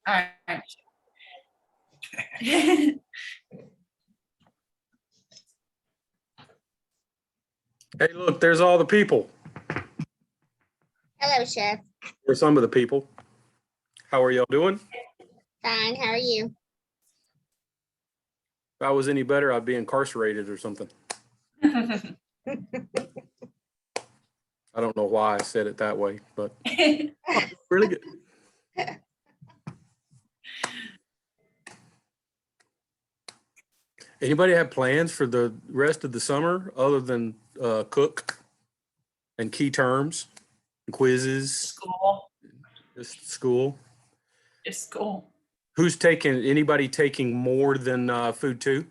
All right. Hey, look, there's all the people. Hello, Chef. Or some of the people. How are y'all doing? Fine. How are you? If I was any better, I'd be incarcerated or something. I don't know why I said it that way, but really good. Anybody have plans for the rest of the summer other than cook and key terms and quizzes, School. just school? Just school. Anybody taking more than food two?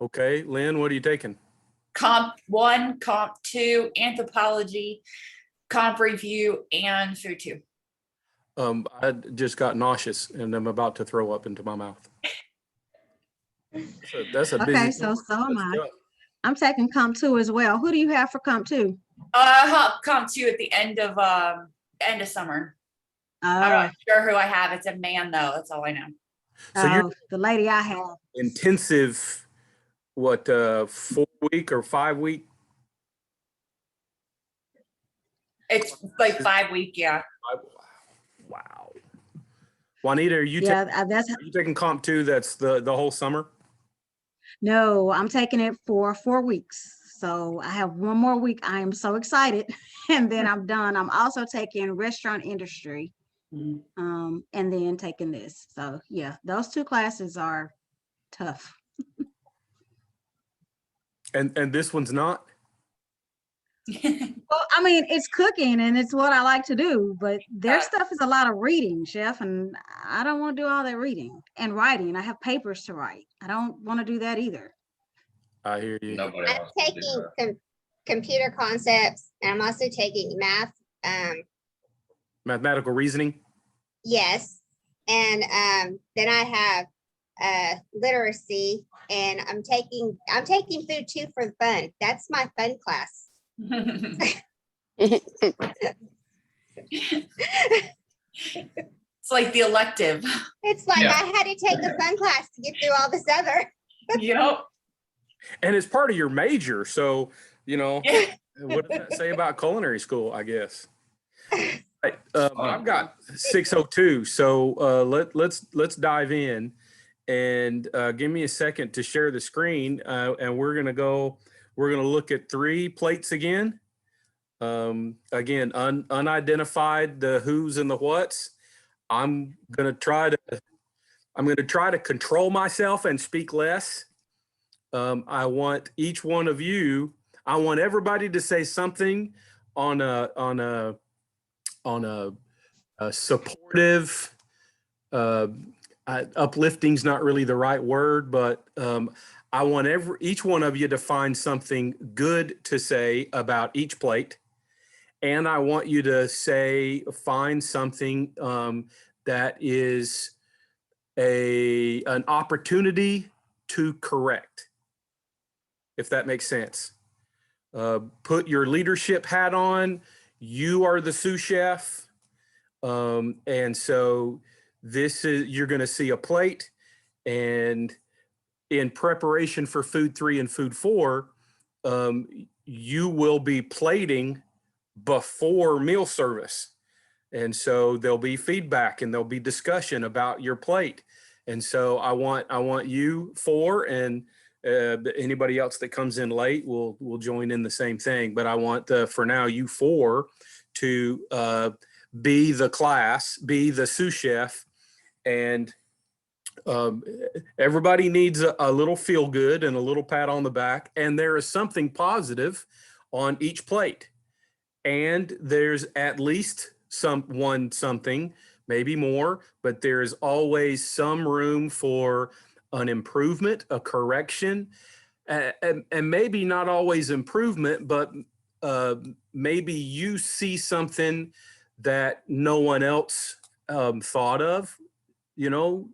Okay, Lynn, what are you taking? Comp 1, Comp 2, anthropology, comp review, and food 2. I just got nauseous and I'm about to throw up into my mouth. That's a busy. Okay, so am I. I'm taking Comp 2 as well. Who do you have for Comp 2? Comp 2 at the end of summer. I'm Oh, not sure who I have. It's a man though. That's all I know. So you're the lady I have. intensive, what, 4-week or 5-week? It's like 5-week, yeah. Wow. Juanita, are you, Yeah, are you taking Comp 2? That's the whole summer? no, I'm taking it for 4 weeks. So I have one more week. I am so excited. And then I'm done. I'm also taking restaurant industry. And then taking this. So yeah, those 2 classes are tough. And this one's not? Well, I mean, it's cooking and it's what I like to do, but their stuff is a lot of reading, Chef, and I don't want to do all that reading and writing. I have papers to write. I don't want to do that either. I hear you. I'm taking computer concepts, and I'm also taking math. Mathematical reasoning? Yes, and then I have literacy, and I'm taking food 2 for fun. That's my fun class. It's like the elective. It's like I had to take a fun class to get through all this other. Yep. And it's part of your major. So, you know, Yeah. what does that say about culinary school, I guess? Right, I've got 602. So let's dive in and give me a second to share the screen. And we're going to look at 3 plates again. Again, unidentified, the who's and the what's. I'm going to try to control myself and speak less. I want each one of you, I want everybody to say something on a supportive, uplifting's not really the right word, but I want each one of you to find something good to say about each plate. And I want you to find something that is an opportunity to correct, if that makes sense. Put your leadership hat on. You are the sous chef. And so you're going to see a plate, and in preparation for food 3 and food 4, you will be plating before meal service. And so there'll be feedback and there'll be discussion about your plate. And so I want you 4 and anybody else that comes in late will join in the same thing. But I want for now you 4 to be the class, be the sous chef, and everybody needs a little feel good and a little pat on the back. And there is something positive on each plate. And there's at least something, maybe more, but there's always some room for an improvement, a correction, and maybe not always improvement, but maybe you see something that no one else thought of. You know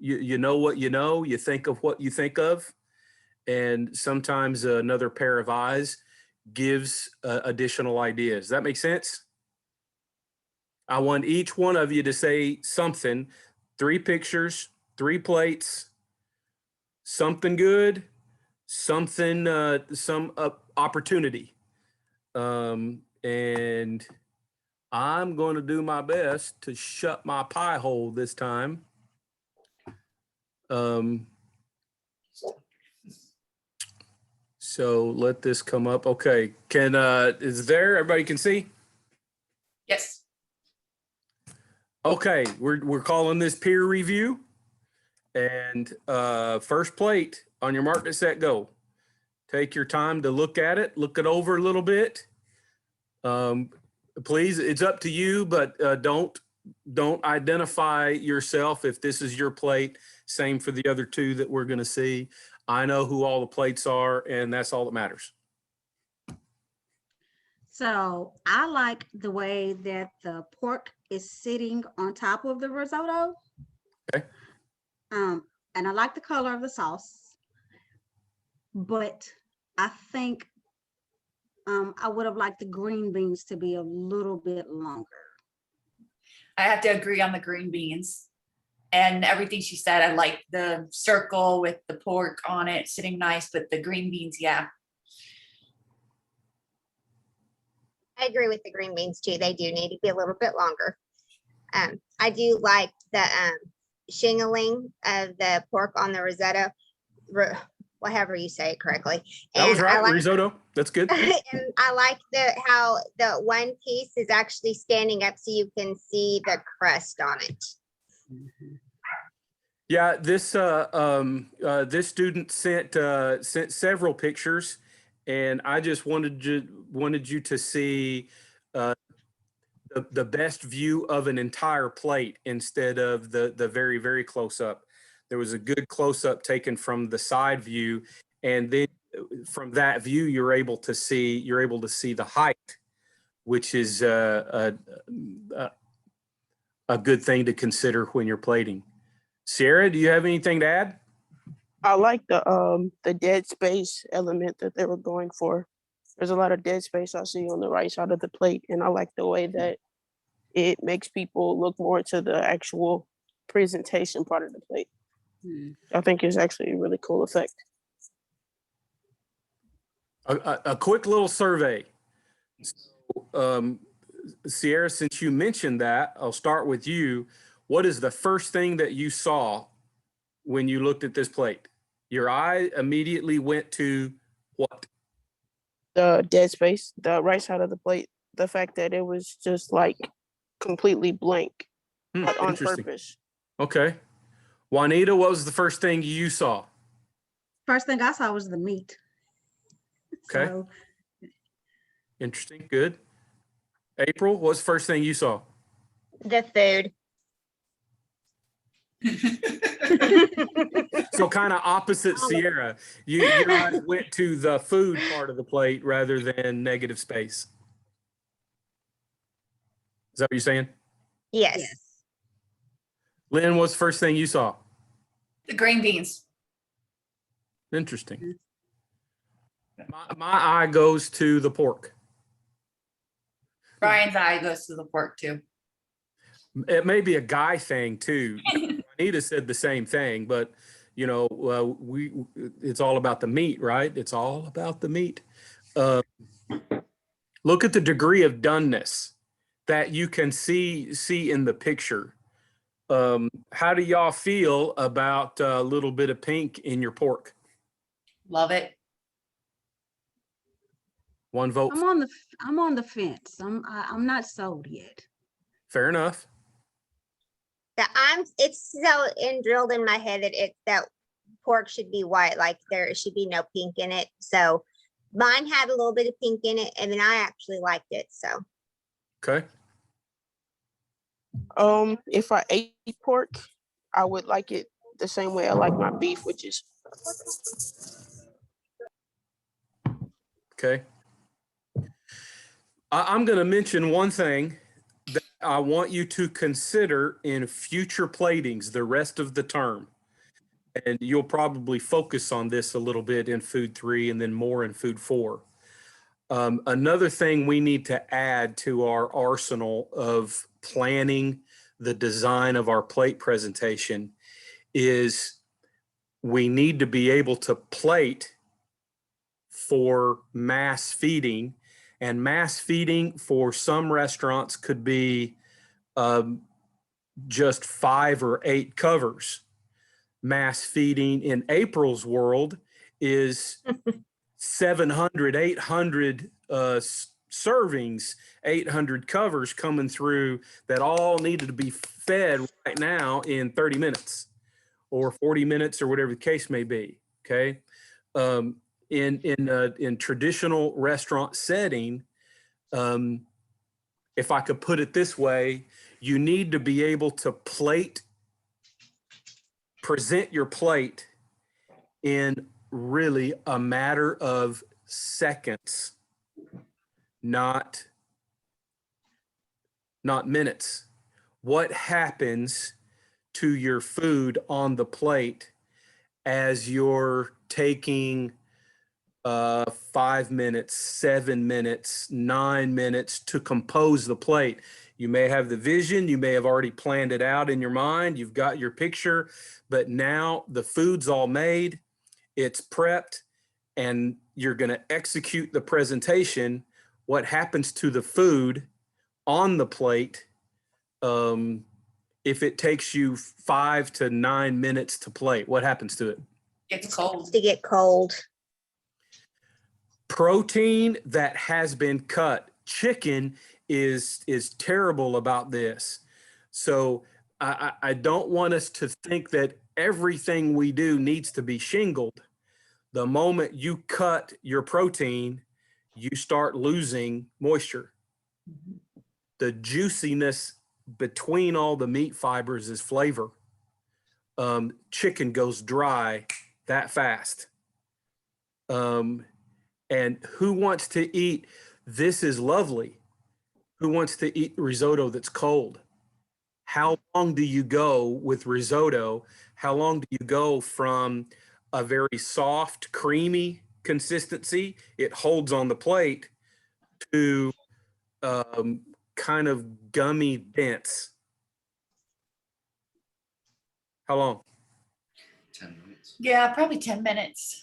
what you know, you think of what you think of, and sometimes another pair of eyes gives additional ideas. Does that make sense? I want each one of you to say something, 3 pictures, 3 plates, something good, something, some opportunity. And I'm going to do my best to shut my pie hole this time. So let this come up. Okay. Is there, everybody can see? Yes. Okay, we're calling this peer review. And first plate on your mark, get set, go. Take your time to look at it, look it over a little bit. Please, it's up to you, but don't identify yourself if this is your plate. Same for the other 2 that we're going to see. I know who all the plates are, and that's all that matters. So I like the way that the pork is sitting on top of the risotto. Okay. And I like the color of the sauce, but I think I would have liked the green beans to be a little bit longer. I have to agree on the green beans and everything she said. I like the circle with the pork on it sitting nice, but the green beans, yeah. I agree with the green beans too. They do need to be a little bit longer. I do like the shingling of the pork on the risotto, whatever you say it correctly. That was And right, I like, risotto. That's good. and I like how the one piece is actually standing up so you can see the crust on it. Yeah, this student sent several pictures, and I just wanted you to see the best view of an entire plate instead of the very, very close up. There was a good close up taken from the side view, and then from that view you're able to see the height, which is a good thing to consider when you're plating. Sierra, do you have anything to add? I like the dead space element that they were going for. There's a lot of dead space I see on the right side of the plate, and I like the way that it makes people look more to the actual presentation part of the plate. I think it's actually a really cool effect. A quick little survey. So, Sierra, since you mentioned that, I'll start with you. What is the first thing that you saw when you looked at this plate? Your eye immediately went to what? The dead space, the right side of the plate, the fact that it was just like completely blank, but on Interesting. purpose. Okay. Juanita, what was the first thing you saw? First thing I saw was the meat. Okay. So, Interesting. Good. April, what's the first thing you saw? The food. So kind of opposite Sierra. Your eyes went to the food part of the plate rather than negative space. Is that what you're saying? Yes. yes. Lynn, what's the first thing you saw? The green beans. Interesting. My eye goes to the pork. Brian's eye goes to the pork too. It may be a guy thing too. Anita said the same thing, but you know, it's all about the meat, right? It's all about the meat. Look at the degree of doneness that you can see in the picture. How do y'all feel about a little bit of pink in your pork? Love it. One vote. I'm on the fence. I'm not sold yet. Fair enough. It's so drilled in my head that pork should be white, like there should be no pink in it. So mine had a little bit of pink in it, and then I actually liked it. So Okay. If I ate pork, I would like it the same way I like my beef, which is Okay. I'm going to mention one thing that I want you to consider in future platings the rest of the term. And you'll probably focus on this a little bit in food 3 and then more in food 4. Another thing we need to add to our arsenal of planning the design of our plate presentation is we need to be able to plate for mass feeding, and mass feeding for some restaurants could be just 5 or 8 covers. Mass feeding in April's world is 700, 800 servings, 800 covers coming through that all needed to be fed right now in 30 minutes or 40 minutes or whatever the case may be. Okay. In traditional restaurant setting, if I could put it this way, you need to be able to present your plate in really a matter of seconds, not minutes. What happens to your food on the plate as you're taking 5 minutes, 7 minutes, 9 minutes to compose the plate? You may have the vision, you may have already planned it out in your mind, you've got your picture, but now the food's all made, it's prepped, and you're going to execute the presentation. What happens to the food on the plate if it takes you 5 to 9 minutes to plate? What happens to it? It's cold. To get cold. Protein that has been cut. Chicken is terrible about this. So I don't want us to think that everything we do needs to be shingled. The moment you cut your protein, you start losing moisture. The juiciness between all the meat fibers is flavor. Chicken goes dry that fast. And who wants to eat? This is lovely. Who wants to eat risotto that's cold? How long do you go with risotto? How long do you go from a very soft, creamy consistency, it holds on the plate, to kind of gummy dense? How long? 10 minutes. Yeah, probably 10 minutes.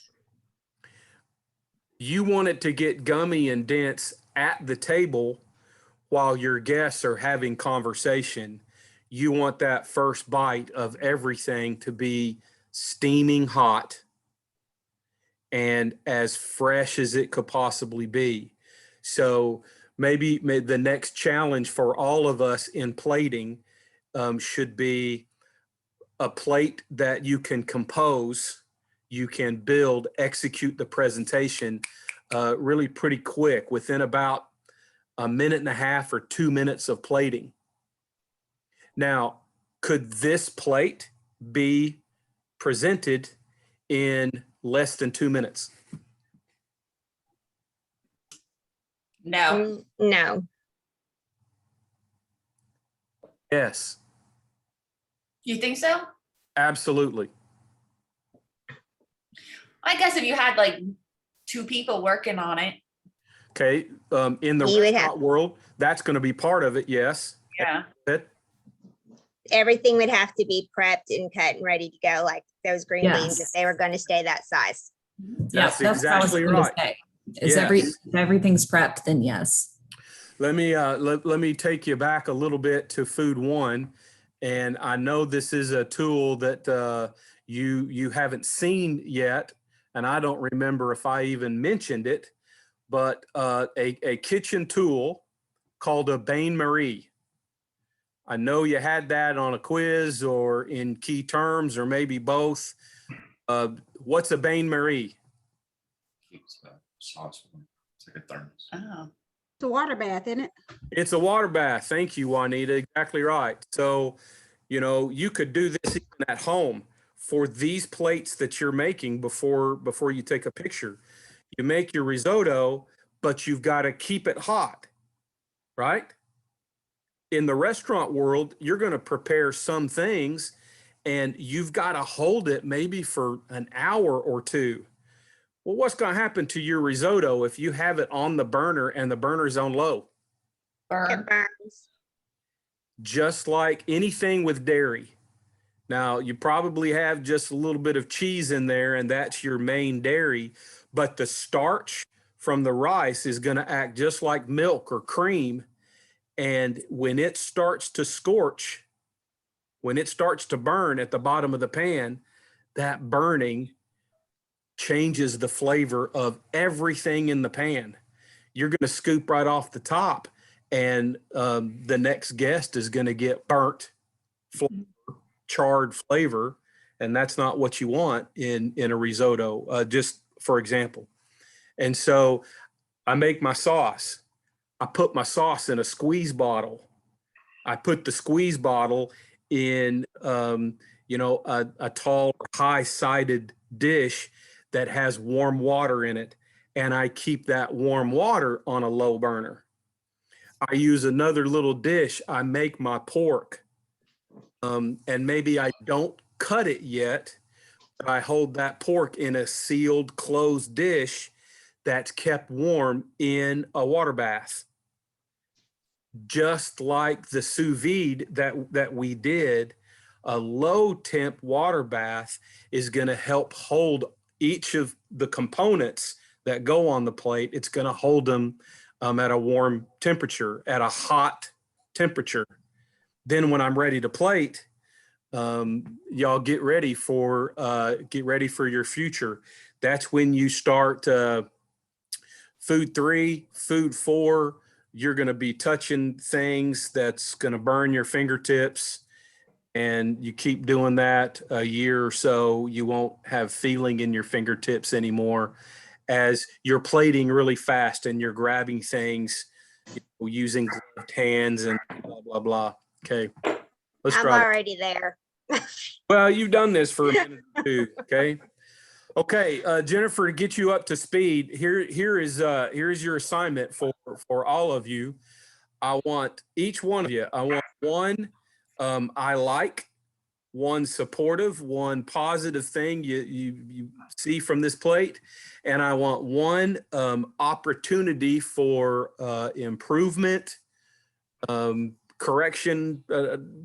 You want it to get gummy and dense at the table while your guests are having conversation. You want that first bite of everything to be steaming hot and as fresh as it could possibly be. So maybe the next challenge for all of us in plating should be a plate that you can compose, you can build, execute the presentation really pretty quick, within about 1.5 minutes or 2 minutes of plating. Now, could this plate be presented in less than 2 minutes? No. No. Yes, You think so? absolutely. I guess if you had like 2 people working on it. Okay, in the You would have- restaurant world, that's going to be part of it, yes. Yeah. But Everything would have to be prepped and cut and ready to go, like those green beans, if Yes. they were going to stay that size. Yeah, That's what I was exactly gonna right. say. Is Yes. if everything's prepped, then yes. Let me take you back a little bit to Food One, and I know this is a tool that you haven't seen yet, and I don't remember if I even mentioned it, but a kitchen tool called a Bain Marie. I know you had that on a quiz or in key terms or maybe both. What's a Bain Marie? Keeps the sauce warm. It's like a thermos. Oh. It's a water bath, isn't it? It's a water bath. Thank you, Juanita. Exactly right. So, you could do this even at home for these plates that you're making before you take a picture. You make your risotto, but you've got to keep it hot, right? In the restaurant world, you're going to prepare some things and you've got to hold it maybe for an hour or 2. Well, what's going to happen to your risotto if you have it on the burner and the burner's on low? It Burn. burns. just like anything with dairy. Now, you probably have just a little bit of cheese in there, and that's your main dairy, but the starch from the rice is going to act just like milk or cream. And when it starts to scorch, when it starts to burn at the bottom of the pan, that burning changes the flavor of everything in the pan. You're going to scoop right off the top, and the next guest is going to get burnt, charred flavor, and that's not what you want in a risotto, just for example. And so I make my sauce. I put my sauce in a squeeze bottle. I put the squeeze bottle in, a tall, high-sided dish that has warm water in it, and I keep that warm water on a low burner. I use another little dish. I make my pork, and maybe I don't cut it yet, but I hold that pork in a sealed, closed dish that's kept warm in a water bath. Just like the sous vide that we did, a low temp water bath is going to help hold each of the components that go on the plate. It's going to hold them at a warm temperature, at a hot temperature. Then when I'm ready to plate, y'all get ready for your future. That's when you start food 3, food 4. You're going to be touching things that's going to burn your fingertips, and you keep doing that a year or so, you won't have feeling in your fingertips anymore as you're plating really fast and you're grabbing things, using gloved hands and blah, blah, blah. Okay. Let's I'm try that. already there. Well, you've done this for a minute or two. Okay. Okay, Jennifer, to get you up to speed, here is your assignment for all of you. I want each one of you. I want one I like, one supportive, one positive thing you see from this plate, and I want one opportunity for improvement. Correction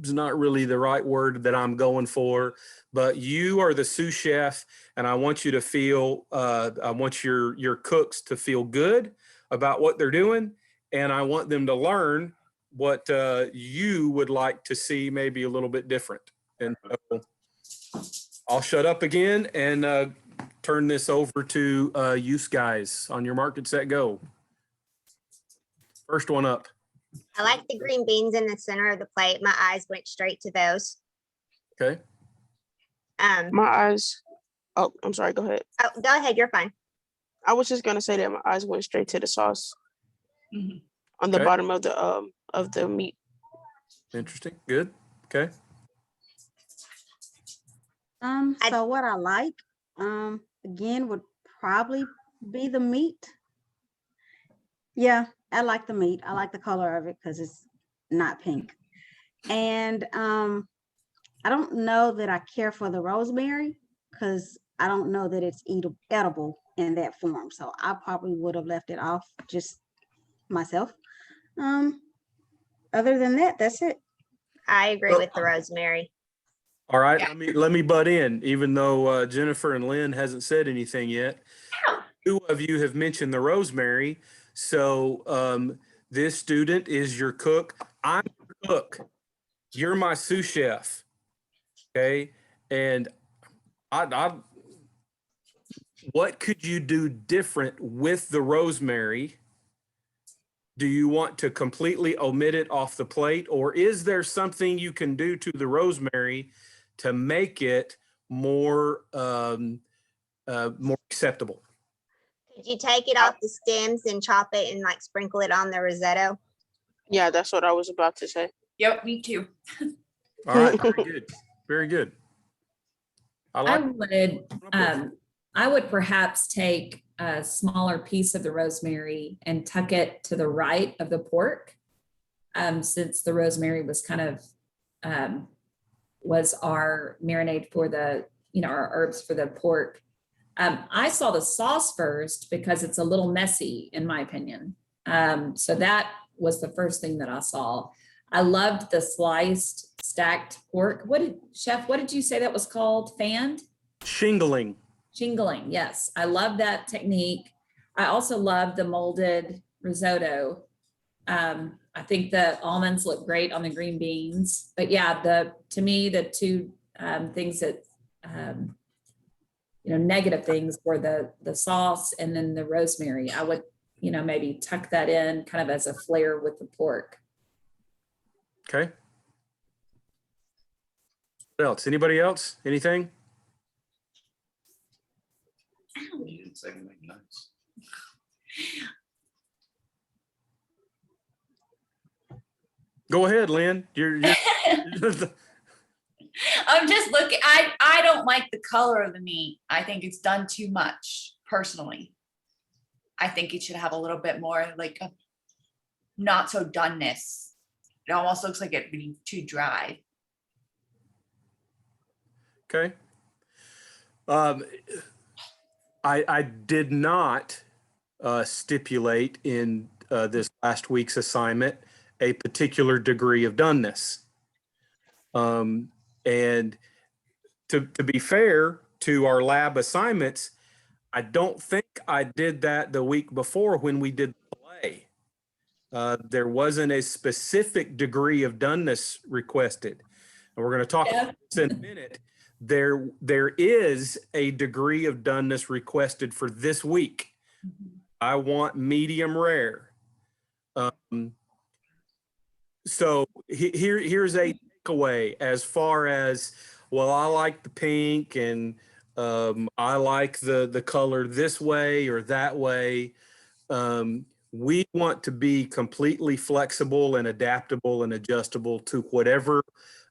is not really the right word that I'm going for, but you are the sous chef, and I want you to feel, I want your cooks to feel good about what they're doing, and I want them to learn what you would like to see maybe a little bit different. And so I'll shut up again and turn this over to you guys. On your mark, get set, go. First one up. I like the green beans in the center of the plate. My eyes went straight to those. Okay. My eyes, oh, I'm sorry, go ahead. Oh, go ahead, you're fine. I was just gonna say that my eyes went straight to the sauce Mhm. on the Okay. bottom of the meat. Interesting. Good. Okay. So what I like, again, would probably be the meat. Yeah, I like the meat. I like the color of it because it's not pink. And I don't know that I care for the rosemary because I don't know that it's edible in that form. So I probably would have left it off just myself. Other than that, that's it. I agree with the rosemary. All right. Yeah. Let me butt in, even though Jennifer and Lynn hasn't said anything yet. Two of you have mentioned the rosemary. So this student is your cook. I'm your cook. You're my sous chef. Okay. And what could you do different with the rosemary? Do you want to completely omit it off the plate, or is there something you can do to the rosemary to make it more acceptable? Could you take it off the stems and chop it and like sprinkle it on the risotto? Yeah, that's what I was about to say. Yep, me too. All right, very good. Very good. I would perhaps take a smaller piece of the rosemary and tuck it to the right of the pork, since the rosemary was kind of was our marinade for the, our herbs for the pork. I saw the sauce first because it's a little messy, in my opinion. So that was the first thing that I saw. I loved the sliced stacked pork. Chef, what did you say that was called? Fanned? Shingling. Shingling, yes. I love that technique. I also love the molded risotto. I think the almonds look great on the green beans, but yeah, to me, the two things that, negative things were the sauce and then the rosemary. I would, maybe tuck that in kind of as a flair with the pork. Okay. What else? Anybody else? Anything? You didn't say anything nice. Go ahead, Lynn. You're I'm just looking, I don't like the color of the meat. I think it's done too much personally. I think it should have a little bit more like a not so doneness. It almost looks like it'd be too dry. okay. I did not stipulate in this last week's assignment a particular degree of doneness. And to be fair to our lab assignments, I don't think I did that the week before when we did the play. There wasn't a specific degree of doneness requested. And we're going to talk about this in a minute. There is a degree of doneness requested for this week. I want medium rare. So here's a takeaway as far as, well, I like the pink and I like the color this way or that way. We want to be completely flexible and adaptable and adjustable to whatever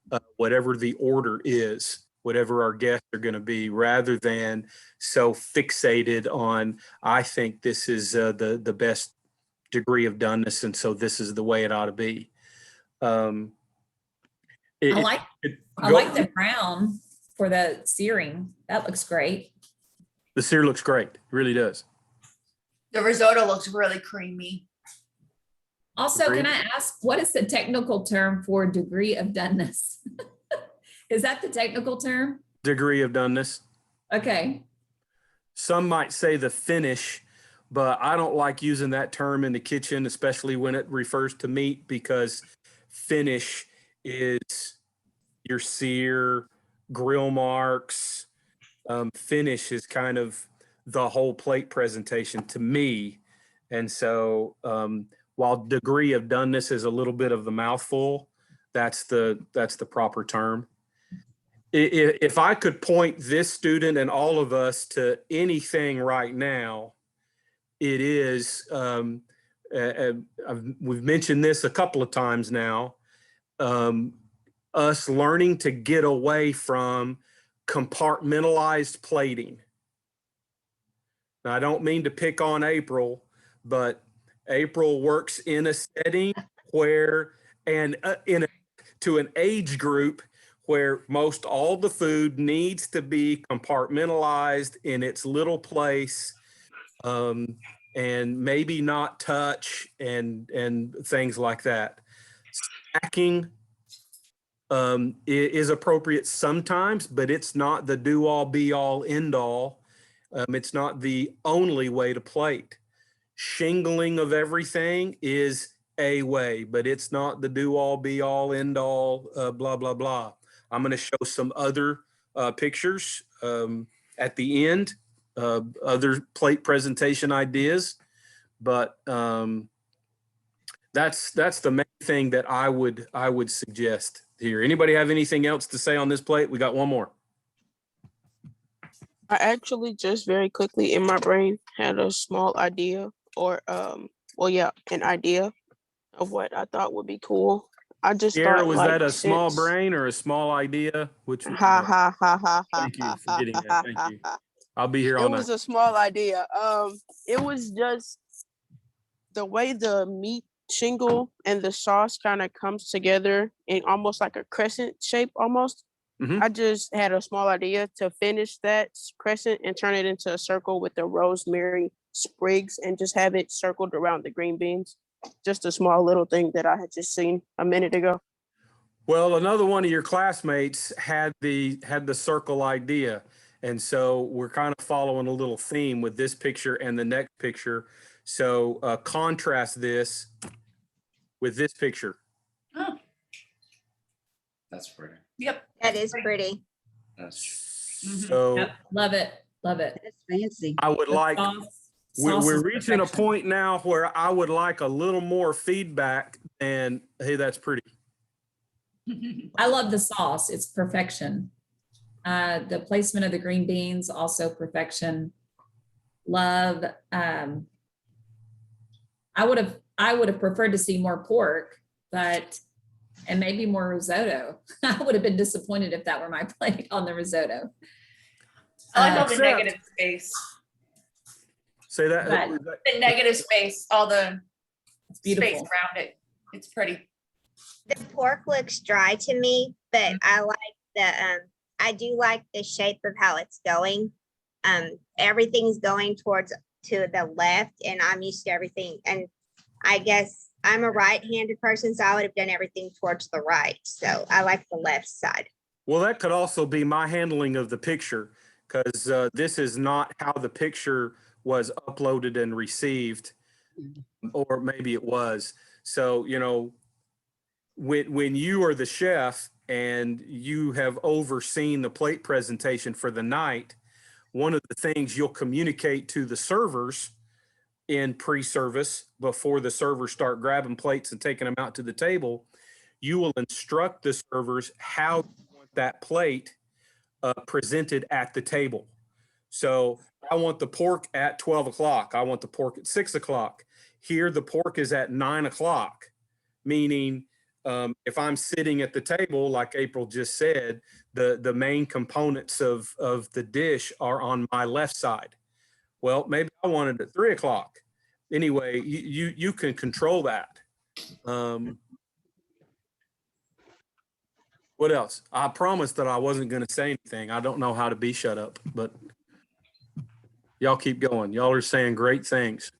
the order is, whatever our guests are going to be, rather than so fixated on, I think this is the best degree of doneness, and so this is the way it ought to be. I like the brown for the searing. That looks great. The sear looks great. It really does. The risotto looks really creamy. Also, Agreed. can I ask, what is the technical term for degree of doneness? Is that the technical term? Degree of doneness. Okay. Some might say the finish, but I don't like using that term in the kitchen, especially when it refers to meat, because finish is your sear, grill marks. Finish is kind of the whole plate presentation to me. And so while degree of doneness is a little bit of the mouthful, that's the proper term. If I could point this student and all of us to anything right now, it is, we've mentioned this a couple of times now, us learning to get away from compartmentalized plating. Now, I don't mean to pick on April, but April works in a setting where, and to an age group where most all the food needs to be compartmentalized in its little place, and maybe not touch and things like that. Stacking is appropriate sometimes, but it's not the do-all, be-all, end-all. It's not the only way to plate. Shingling of everything is a way, but it's not the do-all, be-all, end-all, blah, blah, blah. I'm going to show some other pictures at the end, other plate presentation ideas, but that's the main thing that I would suggest here. Anybody have anything else to say on this plate? We got one more. I actually just very quickly in my brain had a small idea or an idea of what I thought would be cool. I just Sierra, thought, was like, that a small since- brain or a small idea? Which Ha ha ha ha ha. Thank you ha, for getting ha, that. Thank ha, you. ha. I'll be here all It night. was a small idea. It was just the way the meat shingle and the sauce kind of comes together in almost like a crescent shape almost. Mhm. I just had a small idea to finish that crescent and turn it into a circle with the rosemary sprigs and just have it circled around the green beans. just a small little thing that I had just seen a minute ago. Well, another one of your classmates had the circle idea. And so we're kind of following a little theme with this picture and the next picture. So contrast this with this picture. Oh, That's pretty. yep. That is pretty. That's, Mhm. So Yep, love it, love it. That's fancy. I would The like, sauce we're is reaching a perfection. point now where I would like a little more feedback and, hey, that's pretty. I love the sauce. It's perfection. The placement of the green beans, also perfection. Love. I would have preferred to see more pork, but and maybe more risotto. I would have been disappointed if that were my plate on the risotto. I like all the Except- negative space. Say that. But- The negative space, all the It's space beautiful. around it. It's pretty. The pork looks dry to me, but I like I do like the shape of how it's going. Everything's going towards to the left, and I'm used to everything. And I guess I'm a right-handed person, so I would have done everything towards the right. So I like the left side. Well, that could also be my handling of the picture, because this is not how the picture was uploaded and received, or maybe it was. So, you know, when you are the chef and you have overseen the plate presentation for the night, one of the things you'll communicate to the servers in pre-service before the servers start grabbing plates and taking them out to the table, you will instruct the servers how you want that plate presented at the table. So I want the pork at 12 o'clock. I want the pork at 6 o'clock. Here, the pork is at 9 o'clock, meaning if I'm sitting at the table, like April just said, the main components of the dish are on my left side. Well, maybe I want it at 3 o'clock. Anyway, you can control that. What else? I promised that I wasn't going to say anything. I don't know how to be shut up, but y'all keep going. Y'all are saying great things.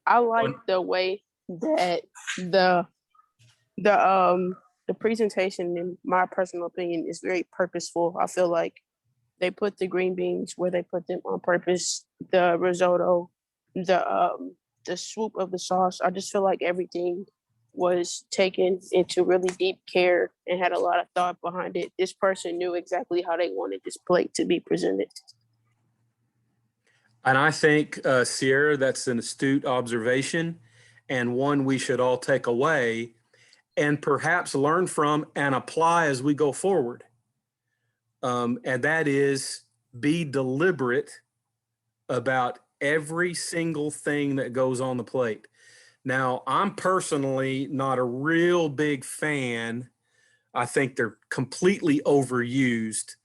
I like the way that the presentation, in my personal opinion, is very purposeful. I feel like they put the green beans where they put them on purpose. The risotto, the swoop of the sauce. I just feel like everything was taken into really deep care and had a lot of thought behind it. This person knew exactly how they wanted this plate to be presented. And I think, Sierra, that's an astute observation and one we should all take away and perhaps learn from and apply as we go forward. And that is be deliberate about every single thing that goes on the plate. Now, I'm personally not a real big fan. I think they're completely overused.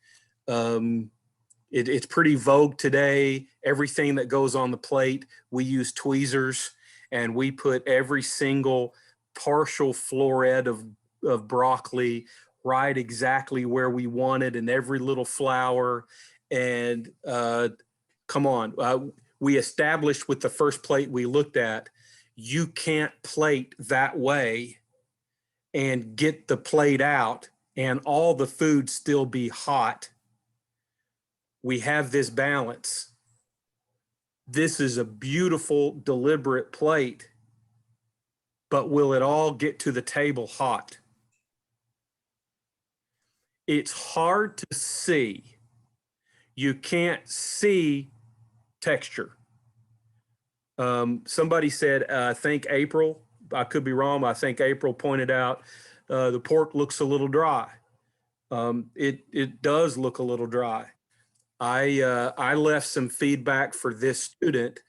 It's pretty vogue today. Everything that goes on the plate, we use tweezers and we put every single partial floret of broccoli right exactly where we want it, and every little flower. And come on, we established with the first plate we looked at, you can't plate that way and get the plate out and all the food still be hot. We have this balance. This is a beautiful, deliberate plate, but will it all get to the table hot? It's hard to see. You can't see texture. Somebody said, I think April, I could be wrong, but I think April pointed out the pork looks a little dry. It does look a little dry. I left some feedback for this student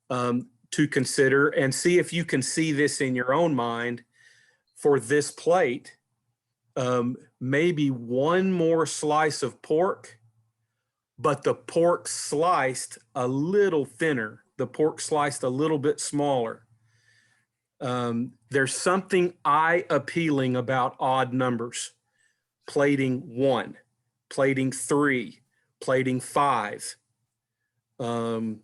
to consider and see if you can see this in your own mind for this plate. Maybe one more slice of pork, but the pork sliced a little thinner, the pork sliced a little bit smaller. There's something eye appealing about odd numbers. Plating 1, plating 3, plating 5. And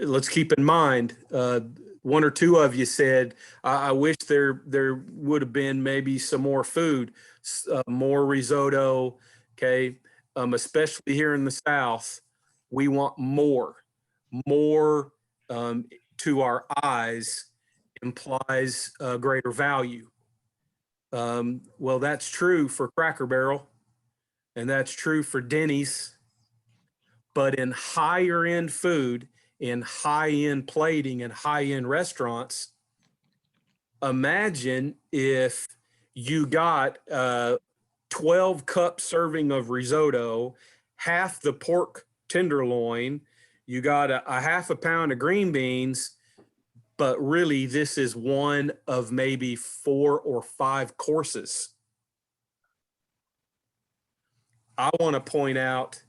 let's keep in mind, one or two of you said, I wish there would have been maybe some more food, more risotto. Okay. Especially here in the South, we want more. More to our eyes implies greater value. Well, that's true for Cracker Barrel, and that's true for Denny's. But in higher end food, in high end plating and high end restaurants, imagine if you got a 12 cup serving of risotto, half the pork tenderloin, you got a half a pound of green beans, but really this is one of maybe 4 or 5 courses. I want to point out,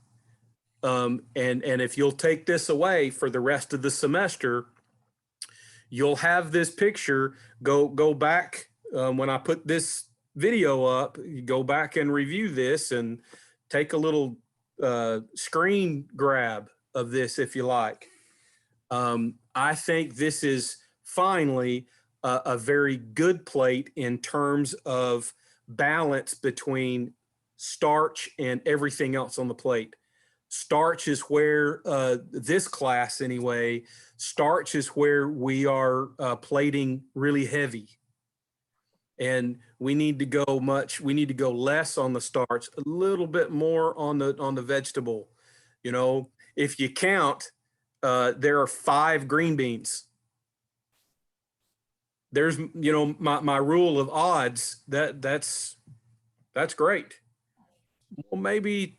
and if you'll take this away for the rest of the semester, you'll have this picture. Go back when I put this video up. You go back and review this and take a little screen grab of this if you like. I think this is finally a very good plate in terms of balance between starch and everything else on the plate. Starch is where this class anyway, starch is where we are plating really heavy. And we need to go less on the starch, a little bit more on the vegetable. You know, if you count, there are 5 green beans. There's, you know, my rule of odds, that's great. Well, maybe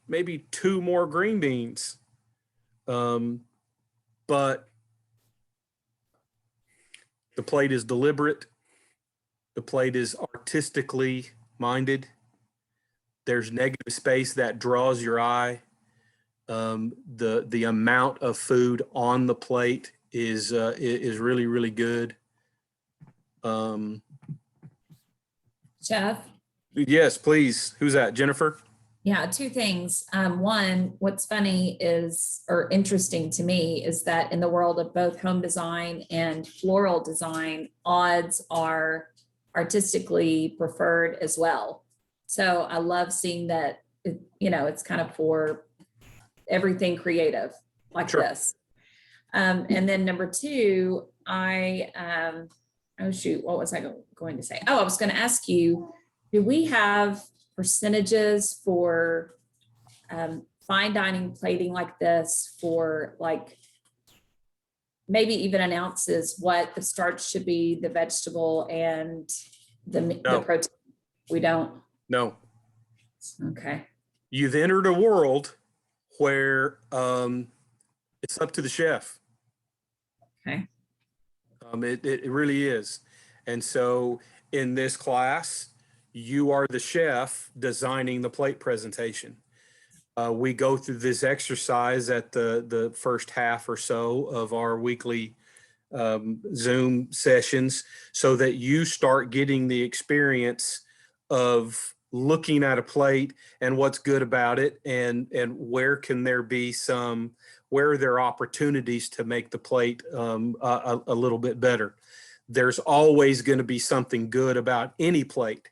2 more green beans. But the plate is deliberate. The plate is artistically minded. There's negative space that draws your eye. The amount of food on the plate is really, really good. Jeff? Yes, please. Who's that? Jennifer? Yeah, 2 things. One, what's funny is, or interesting to me, is that in the world of both home design and floral design, odds are artistically preferred as well. So I love seeing that, it's kind of for everything creative like Sure. this. And then number 2, oh shoot, what was I going to say? Oh, I was going to ask you, do we have percentages for fine dining plating like this, for like maybe even announces what the starch should be, the vegetable, and the protein? We don't? No. Okay. You've entered a world where it's up to the chef. Okay. It really is. And so in this class, you are the chef designing the plate presentation. We go through this exercise at the first half or so of our weekly Zoom sessions, so that you start getting the experience of looking at a plate and what's good about it, and where can there be where are there opportunities to make the plate a little bit better. There's always going to be something good about any plate,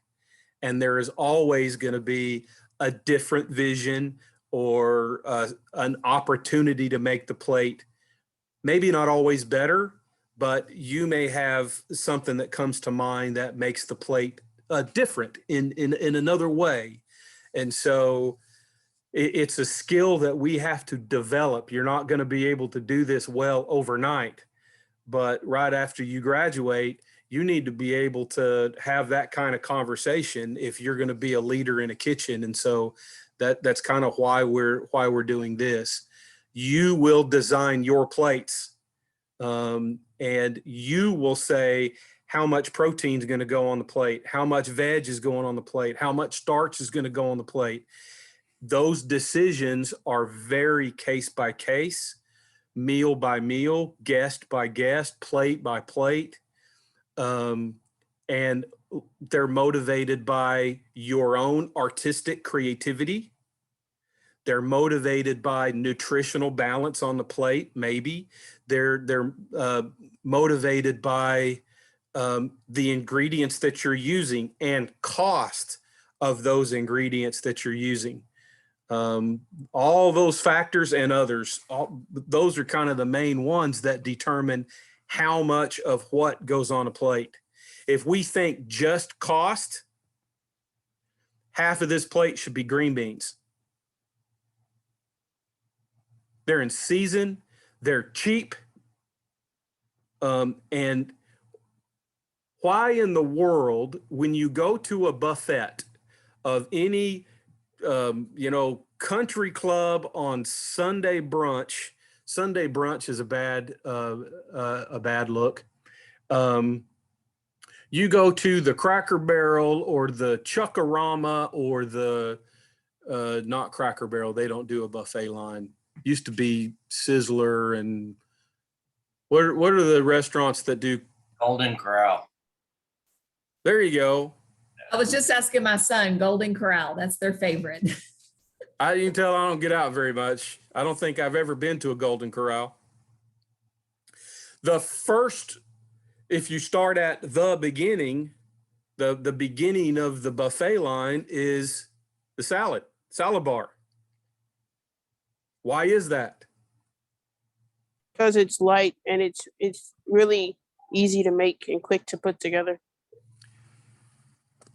and there is always going to be a different vision or an opportunity to make the plate maybe not always better, but you may have something that comes to mind that makes the plate different in another way. And so it's a skill that we have to develop. You're not going to be able to do this well overnight, but right after you graduate, you need to be able to have that kind of conversation if you're going to be a leader in a kitchen. And so that's kind of why we're doing this. You will design your plates, and you will say how much protein is going to go on the plate, how much veg is going on the plate, how much starch is going to go on the plate. Those decisions are very case by case, meal by meal, guest by guest, plate by plate. And they're motivated by your own artistic creativity. They're motivated by nutritional balance on the plate, maybe. They're motivated by the ingredients that you're using and cost of those ingredients that you're using. All those factors and others, those are kind of the main ones that determine how much of what goes on a plate. If we think just cost, half of this plate should be green beans. They're in season, they're cheap. And why in the world, when you go to a buffet of any, country club on Sunday brunch is a bad look. You go to the Cracker Barrel or the Chuckarama or the, not Cracker Barrel, they don't do a buffet line. Used to be Sizzler, and what are the restaurants that do? Golden Corral. There you go. I was just asking my son, Golden Corral, that's their favorite. You can tell I don't get out very much. I don't think I've ever been to a Golden Corral. The first, if you start at the beginning, the beginning of the buffet line is the salad bar. Why is that? Because it's light and it's really easy to make and quick to put together.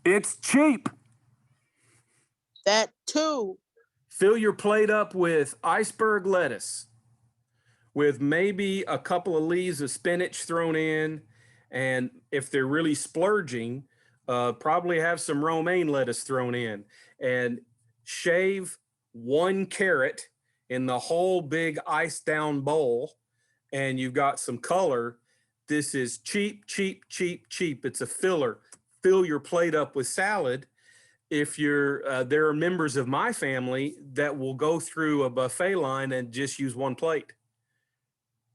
It's cheap. That too. Fill your plate up with iceberg lettuce, with maybe a couple of leaves of spinach thrown in. And if they're really splurging, probably have some romaine lettuce thrown in, and shave 1 carrot in the whole big iced down bowl. And you've got some color. This is cheap, cheap, cheap, cheap. It's a filler. Fill your plate up with salad. If there are members of my family that will go through a buffet line and just use 1 plate.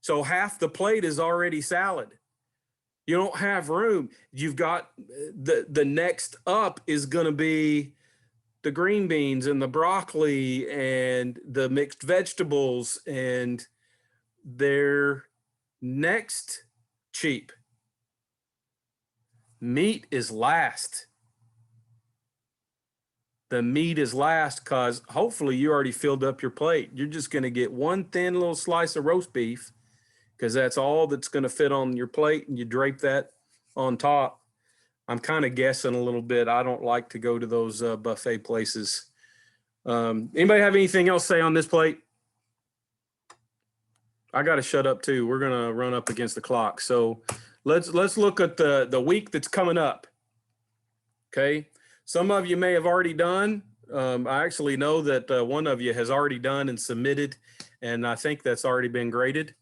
So half the plate is already salad. You don't have room. You've got the next up is going to be the green beans and the broccoli and the mixed vegetables, and they're next cheap. Meat is last. The meat is last because hopefully you already filled up your plate. You're just going to get 1 thin little slice of roast beef because that's all that's going to fit on your plate, and you drape that on top. I'm kind of guessing a little bit. I don't like to go to those buffet places. Anybody have anything else to say on this plate? I got to shut up too. We're going to run up against the clock. So let's look at the week that's coming up. Okay. Some of you may have already done. I actually know that one of you has already done and submitted, and I think that's already been graded.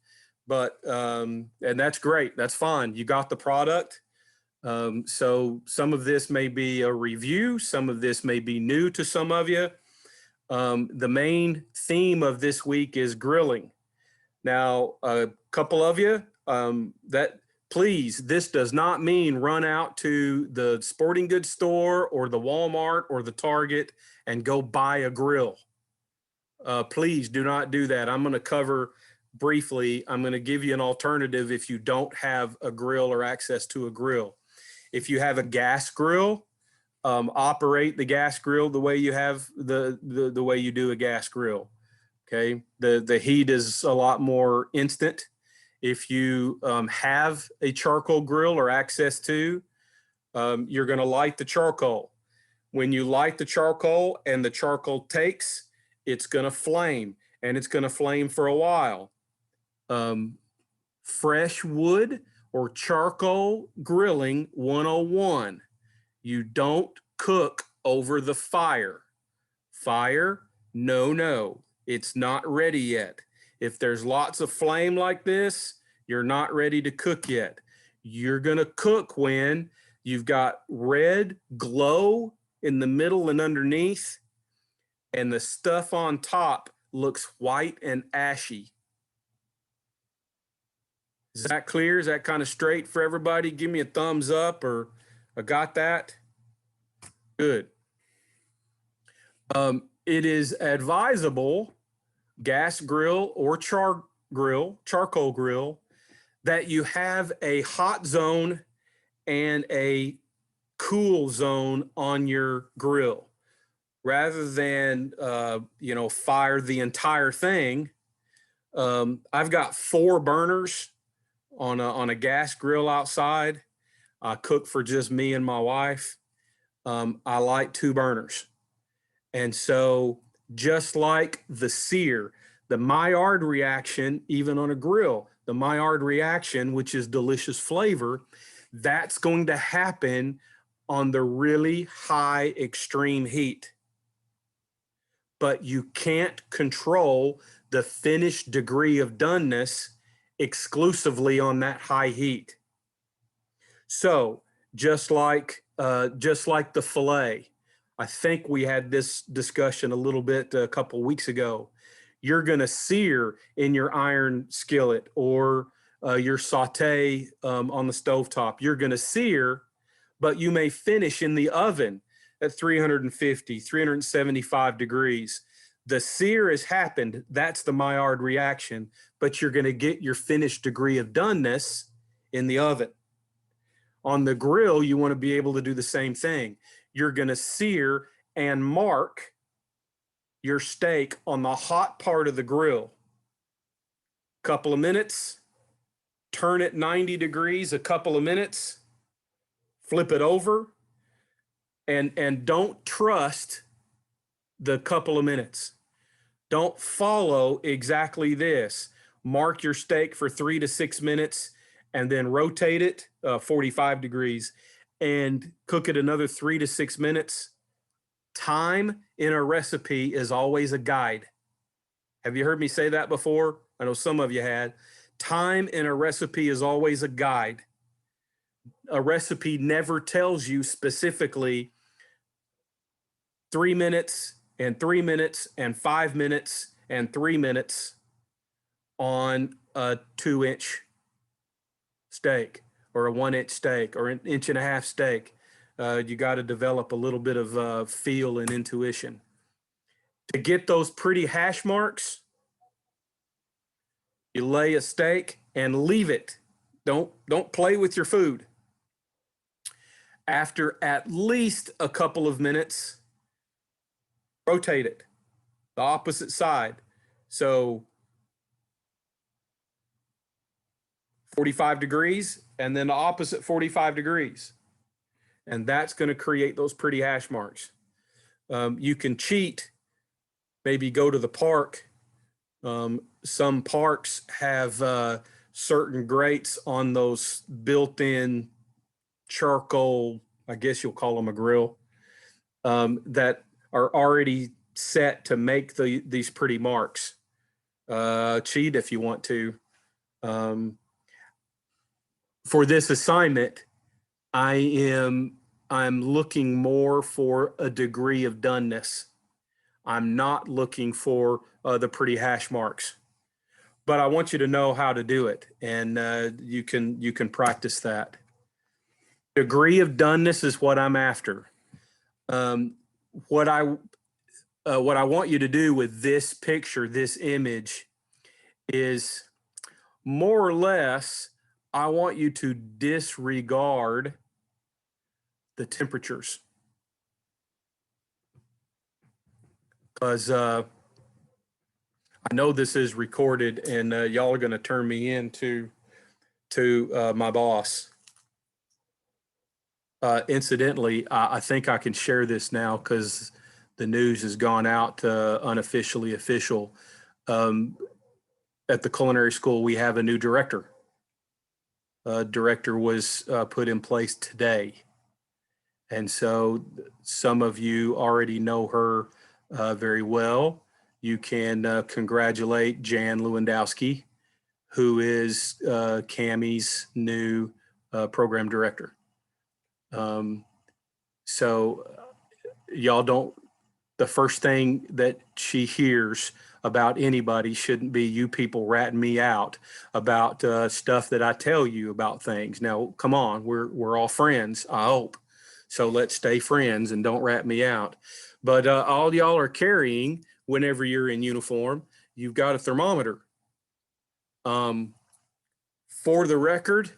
But and that's great. That's fine. You got the product. So some of this may be a review. Some of this may be new to some of you. The main theme of this week is grilling. Now, a couple of you, please, this does not mean run out to the sporting goods store or the Walmart or the Target and go buy a grill. Please do not do that. I'm going to cover briefly. I'm going to give you an alternative if you don't have a grill or access to a grill. If you have a gas grill, operate the gas grill the way you have the way you do a gas grill. Okay. The heat is a lot more instant. If you have a charcoal grill or access to, you're going to light the charcoal. When you light the charcoal and the charcoal takes, it's going to flame, and it's going to flame for a while. Fresh wood or charcoal grilling 101. You don't cook over the fire. Fire, no. It's not ready yet. If there's lots of flame like this, you're not ready to cook yet. You're going to cook when you've got red glow in the middle and underneath, and the stuff on top looks white and ashy. Is that clear? Is that kind of straight for everybody? Give me a thumbs up, or I got that. Good. it is advisable, gas grill or charcoal grill, that you have a hot zone and a cool zone on your grill rather than, fire the entire thing. I've got 4 burners on a gas grill outside. I cook for just me and my wife. I like 2 burners. And so just like the sear, the Maillard reaction, even on a grill, the Maillard reaction, which is delicious flavor, that's going to happen on the really high extreme heat. But you can't control the finished degree of doneness exclusively on that high heat. So just like the filet, I think we had this discussion a little bit a couple weeks ago. You're going to sear in your iron skillet or your saute on the stovetop. You're going to sear, but you may finish in the oven at 350, 375 degrees. The sear has happened. That's the Maillard reaction, but you're going to get your finished degree of doneness in the oven. On the grill, you want to be able to do the same thing. You're going to sear and mark your steak on the hot part of the grill. Couple of minutes, turn it 90 degrees, a couple of minutes, flip it over, and don't trust the couple of minutes. Don't follow exactly this. Mark your steak for 3 to 6 minutes and then rotate it 45 degrees and cook it another 3 to 6 minutes. Time in a recipe is always a guide. Have you heard me say that before? I know some of you had. Time in a recipe is always a guide. A recipe never tells you specifically 3 minutes and 3 minutes and 5 minutes and 3 minutes on a 2-inch steak or a 1-inch steak or an 1.5 inch steak. You got to develop a little bit of feel and intuition. To get those pretty hash marks, you lay a steak and leave it. Don't play with your food. After at least a couple of minutes, rotate it the opposite side. So 45 degrees and then the opposite 45 degrees. And that's going to create those pretty hash marks. You can cheat, maybe go to the park. Some parks have certain grates on those built-in charcoal, I guess you'll call them a grill, that are already set to make these pretty marks. Cheat if you want to. For this assignment, I'm looking more for a degree of doneness. I'm not looking for the pretty hash marks, but I want you to know how to do it, and you can practice that. Degree of doneness is what I'm after. What I want you to do with this picture, this image, is more or less, I want you to disregard the temperatures. Because I know this is recorded and y'all are going to turn me in to my boss. Incidentally, I think I can share this now because the news has gone out unofficially official. At the culinary school, we have a new director. Director was put in place today. And so some of you already know her very well. You can congratulate Jan Lewandowski, who is Cammie's new program director. So y'all don't, the first thing that she hears about anybody shouldn't be you people ratting me out about stuff that I tell you about things. Now, come on, we're all friends, I hope. So let's stay friends and don't rat me out. But all y'all are carrying, whenever you're in uniform, you've got a thermometer. For the record,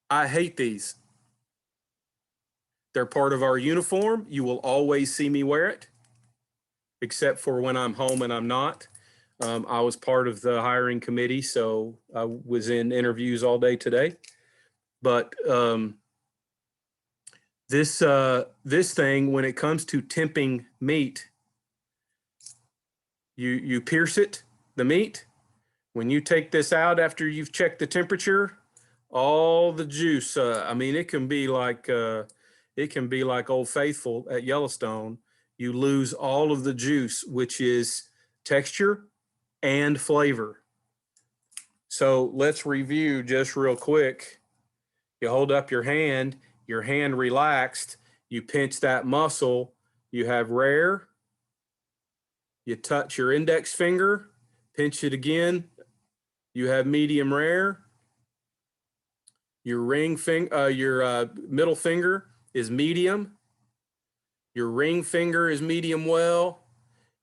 I hate these. They're part of our uniform. You will always see me wear it, except for when I'm home and I'm not. I was part of the hiring committee, so I was in interviews all day today. But this thing, when it comes to temping meat, you pierce it, the meat. When you take this out after you've checked the temperature, all the juice. I mean, it can be like Old Faithful at Yellowstone. You lose all of the juice, which is texture and flavor. So let's review just real quick. You hold up your hand relaxed, you pinch that muscle, you have rare, you touch your index finger, pinch it again, you have medium rare, your middle finger is medium, your ring finger is medium well,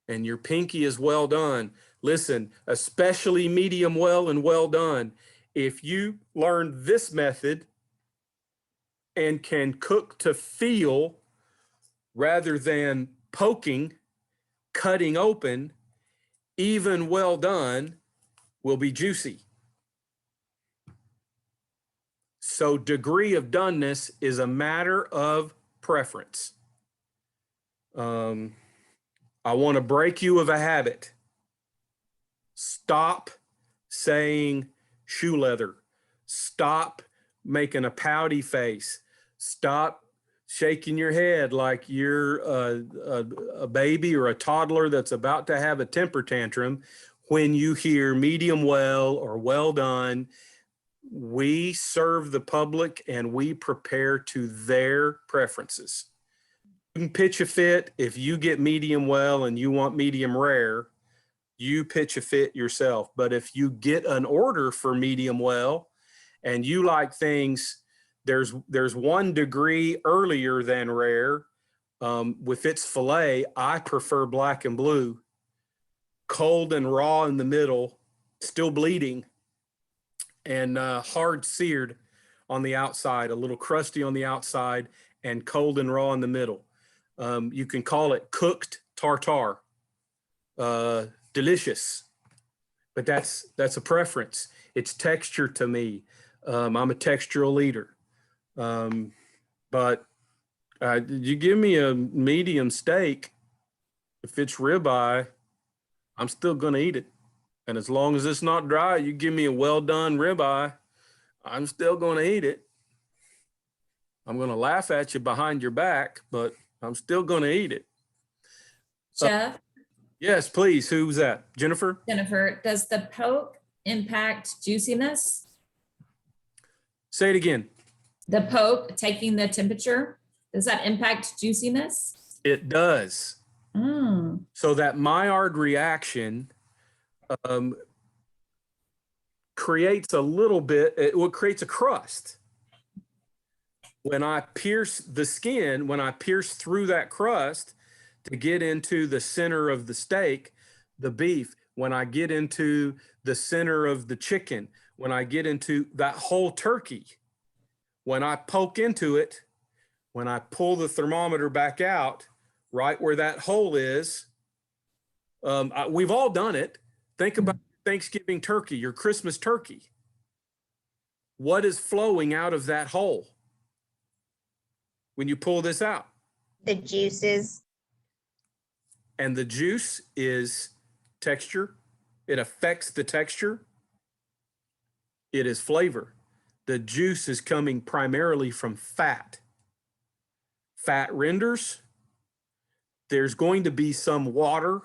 and your pinky is well done. Listen, especially medium well and well done. If you learn this method and can cook to feel rather than poking, cutting open, even well done will be juicy. So degree of doneness is a matter of preference. I want to break you of a habit. Stop saying shoe leather. Stop making a pouty face. Stop shaking your head like you're a baby or a toddler that's about to have a temper tantrum when you hear medium well or well done. We serve the public and we prepare to their preferences. You can pitch a fit if you get medium well and you want medium rare, you pitch a fit yourself. But if you get an order for medium well and you like things, there's 1 degree earlier than rare. With its filet, I prefer black and blue, cold and raw in the middle, still bleeding, and hard seared on the outside, a little crusty on the outside, and cold and raw in the middle. You can call it cooked tartare. Delicious, but that's a preference. It's texture to me. I'm a textural eater. But you give me a medium steak, if it's ribeye, I'm still gonna eat it. And as long as it's not dry, you give me a well done ribeye, I'm still gonna eat it. I'm gonna laugh at you behind your back, but I'm still gonna eat it. Jeff, Yes, please. Who's that? Jennifer? Jennifer, does the poke impact juiciness? Say it again. The poke, taking the temperature, does that impact juiciness? It does. Mm. So that Maillard reaction creates a little bit, it creates a crust. When I pierce the skin, when I pierce through that crust to get into the center of the steak, the beef, when I get into the center of the chicken, when I get into that whole turkey, when I poke into it, when I pull the thermometer back out, right where that hole is, we've all done it. Think about Thanksgiving turkey, your Christmas turkey. What is flowing out of that hole when you pull this out? The juices. And the juice is texture. It affects the texture. It is flavor. The juice is coming primarily from fat. Fat renders. There's going to be some water.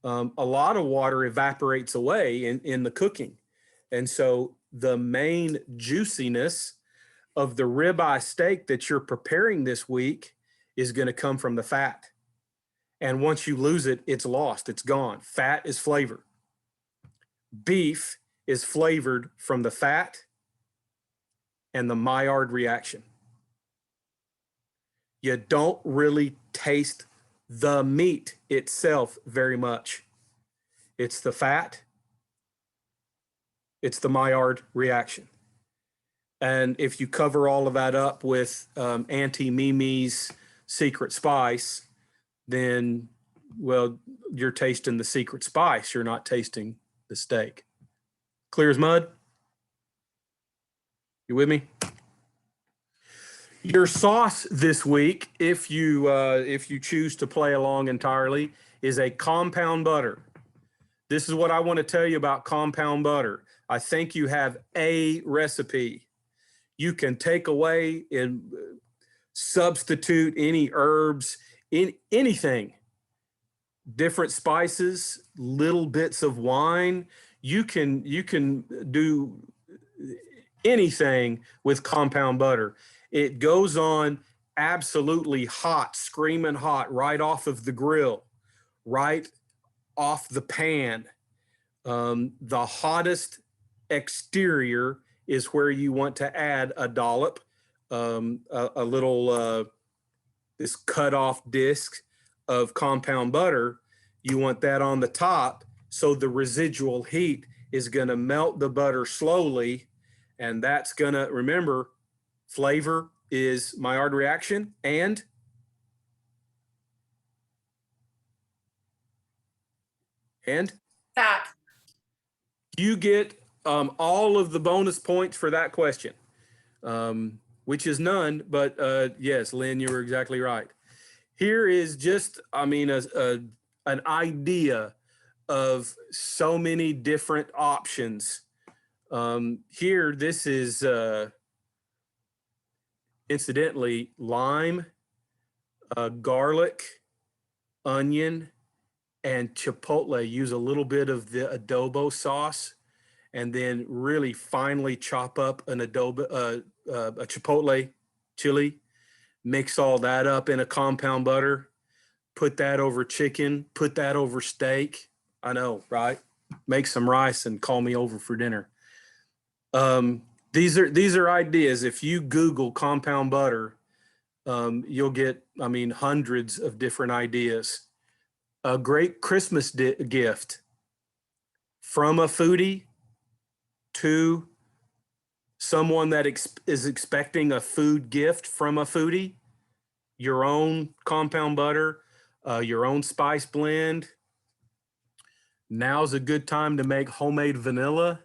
A lot of water evaporates away in the cooking. And so the main juiciness of the ribeye steak that you're preparing this week is going to come from the fat. And once you lose it, it's lost, it's gone. Fat is flavor. Beef is flavored from the fat and the Maillard reaction. you don't really taste the meat itself very much. It's the fat. It's the Maillard reaction. And if you cover all of that up with Auntie Mimi's secret spice, then, well, you're tasting the secret spice. You're not tasting the steak. Clear as mud? You with me? Your sauce this week, if you choose to play along entirely, is a compound butter. This is what I want to tell you about compound butter. I think you have a recipe. You can take away and substitute any herbs, in anything, different spices, little bits of wine. You can do anything with compound butter. It goes on absolutely hot, screaming hot, right off of the grill, right off the pan. The hottest exterior is where you want to add a dollop, a little, this cut off disc of compound butter. You want that on the top. So the residual heat is going to melt the butter slowly. And that's going to, remember, flavor is Maillard reaction and Fat. you get all of the bonus points for that question, which is none, but yes, Lynn, you were exactly right. Here is just, I mean, an idea of so many different options. Here, this is incidentally lime, garlic, onion, and chipotle. Use a little bit of the adobo sauce, and then really finely chop up an adobo, a chipotle chili. Mix all that up in a compound butter. Put that over chicken. Put that over steak. I know, right? Make some rice and call me over for dinner. These are ideas. If you Google compound butter, you'll get, I mean, hundreds of different ideas. A great Christmas gift from a foodie to someone that is expecting a food gift from a foodie, your own compound butter, your own spice blend. Now's a good time to make homemade vanilla,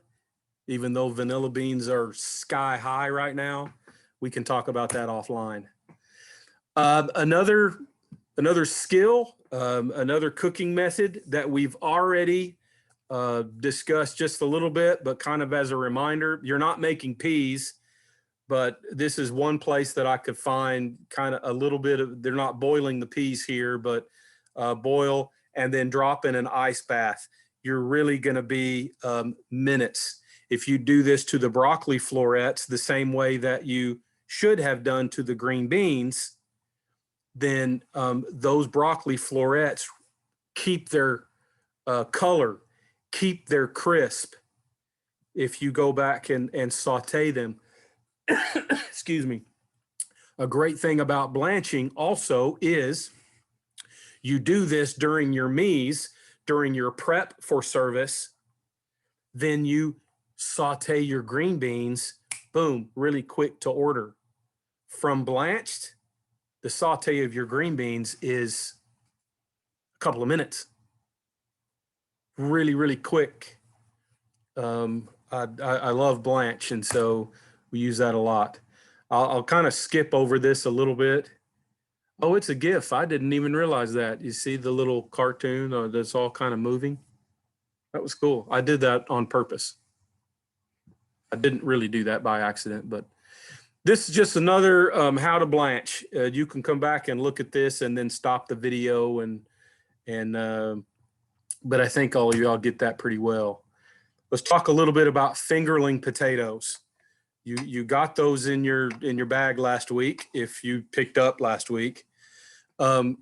even though vanilla beans are sky high right now. We can talk about that offline. Another skill, another cooking method that we've already discussed just a little bit, but kind of as a reminder, you're not making peas, but this is one place that I could find kind of a little bit of, they're not boiling the peas here, but boil and then drop in an ice bath. You're really going to be minutes. If you do this to the broccoli florets the same way that you should have done to the green beans, then those broccoli florets keep their color, keep their crisp. If you go back and saute them, excuse me. A great thing about blanching also is you do this during your mise, during your prep for service, then you saute your green beans, boom, really quick to order. From blanched, the saute of your green beans is a couple of minutes. Really, really quick. I love blanch, and so we use that a lot. I'll kind of skip over this a little bit. Oh, it's a GIF. I didn't even realize that. You see the little cartoon that's all kind of moving? That was cool. I did that on purpose. I didn't really do that by accident, but this is just another how to blanch. You can come back and look at this and then stop the video but I think all of y'all get that pretty well. Let's talk a little bit about fingerling potatoes. You got those in your bag last week, if you picked up last week.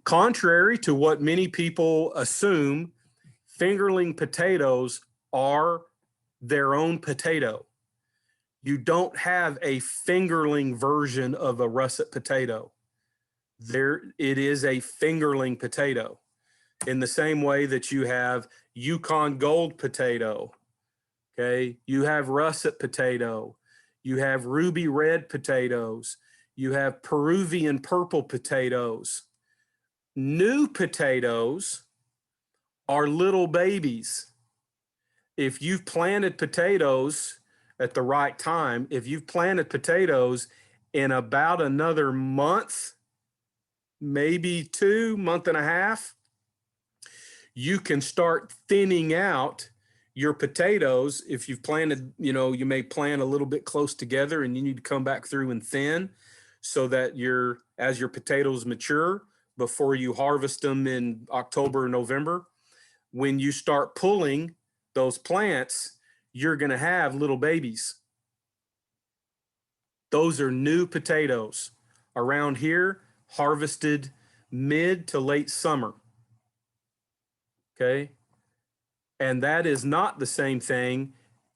Contrary to what many people assume, fingerling potatoes are their own potato. You don't have a fingerling version of a russet potato. It is a fingerling potato in the same way that you have Yukon Gold potato. Okay. You have russet potato. You have ruby red potatoes. You have Peruvian purple potatoes. New potatoes are little babies. If you've planted potatoes at the right time, if you've planted potatoes in about another month, maybe 2 months and a half, you can start thinning out your potatoes. If you've planted, you may plant a little bit close together and you need to come back through and thin so that as your potatoes mature before you harvest them in October or November, when you start pulling those plants, you're going to have little babies. Those are new potatoes around here, harvested mid to late summer. Okay. And that is not the same thing.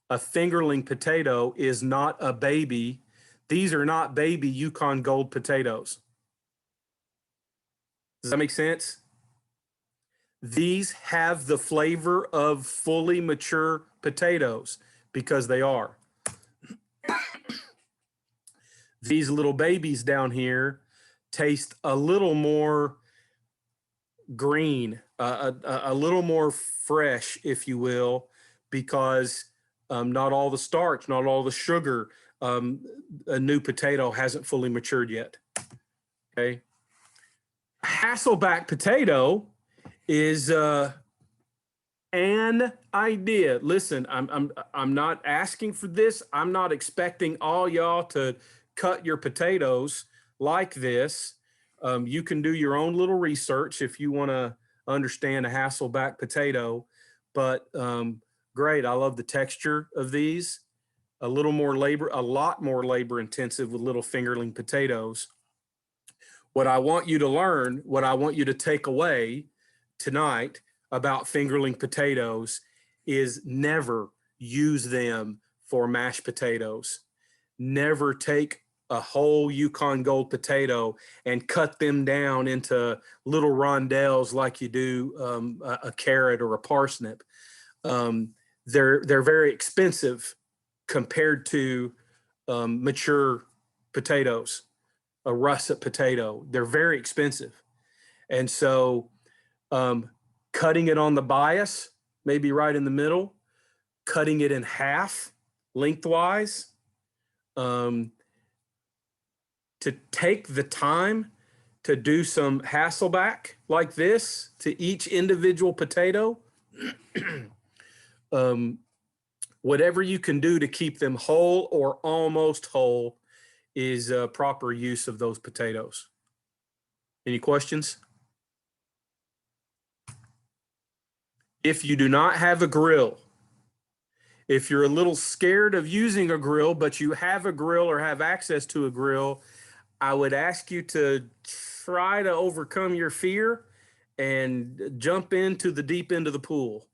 A fingerling potato is not a baby. These are not baby Yukon Gold potatoes. Does that make sense? These have the flavor of fully mature potatoes because they are. These little babies down here taste a little more green, a little more fresh, if you will, because not all the starch, not all the sugar, a new potato hasn't fully matured yet. Okay. Hasselback potato is an idea. Listen, I'm not asking for this. I'm not expecting all y'all to cut your potatoes like this. You can do your own little research if you want to understand a Hasselback potato, but great. I love the texture of these. A lot more labor intensive with little fingerling potatoes. What I want you to learn, what I want you to take away tonight about fingerling potatoes is never use them for mashed potatoes. Never take a whole Yukon Gold potato and cut them down into little rondelles like you do a carrot or a parsnip. They're very expensive compared to mature potatoes. A russet potato, they're very expensive. And so cutting it on the bias, maybe right in the middle, cutting it in half lengthwise, to take the time to do some Hasselback like this to each individual potato. Whatever you can do to keep them whole or almost whole is a proper use of those potatoes. Any questions? If you do not have a grill, if you're a little scared of using a grill, but you have a grill or have access to a grill, I would ask you to try to overcome your fear and jump into the deep end of the pool.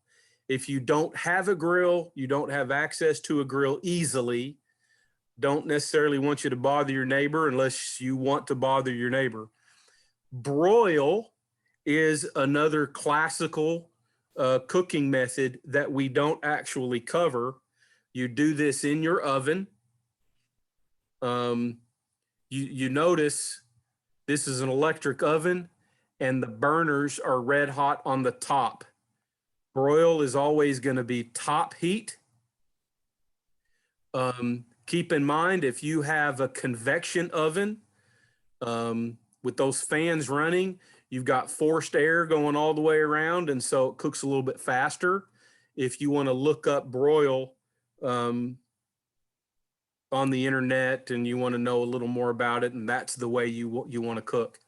If you don't have a grill, you don't have access to a grill easily, don't necessarily want you to bother your neighbor unless you want to bother your neighbor. Broil is another classical cooking method that we don't actually cover. You do this in your oven. You notice this is an electric oven and the burners are red hot on the top. Broil is always going to be top heat. Keep in mind, if you have a convection oven with those fans running, you've got forced air going all the way around, and so it cooks a little bit faster. If you want to look up broil on the internet and you want to know a little more about it, and that's the way you want to cook.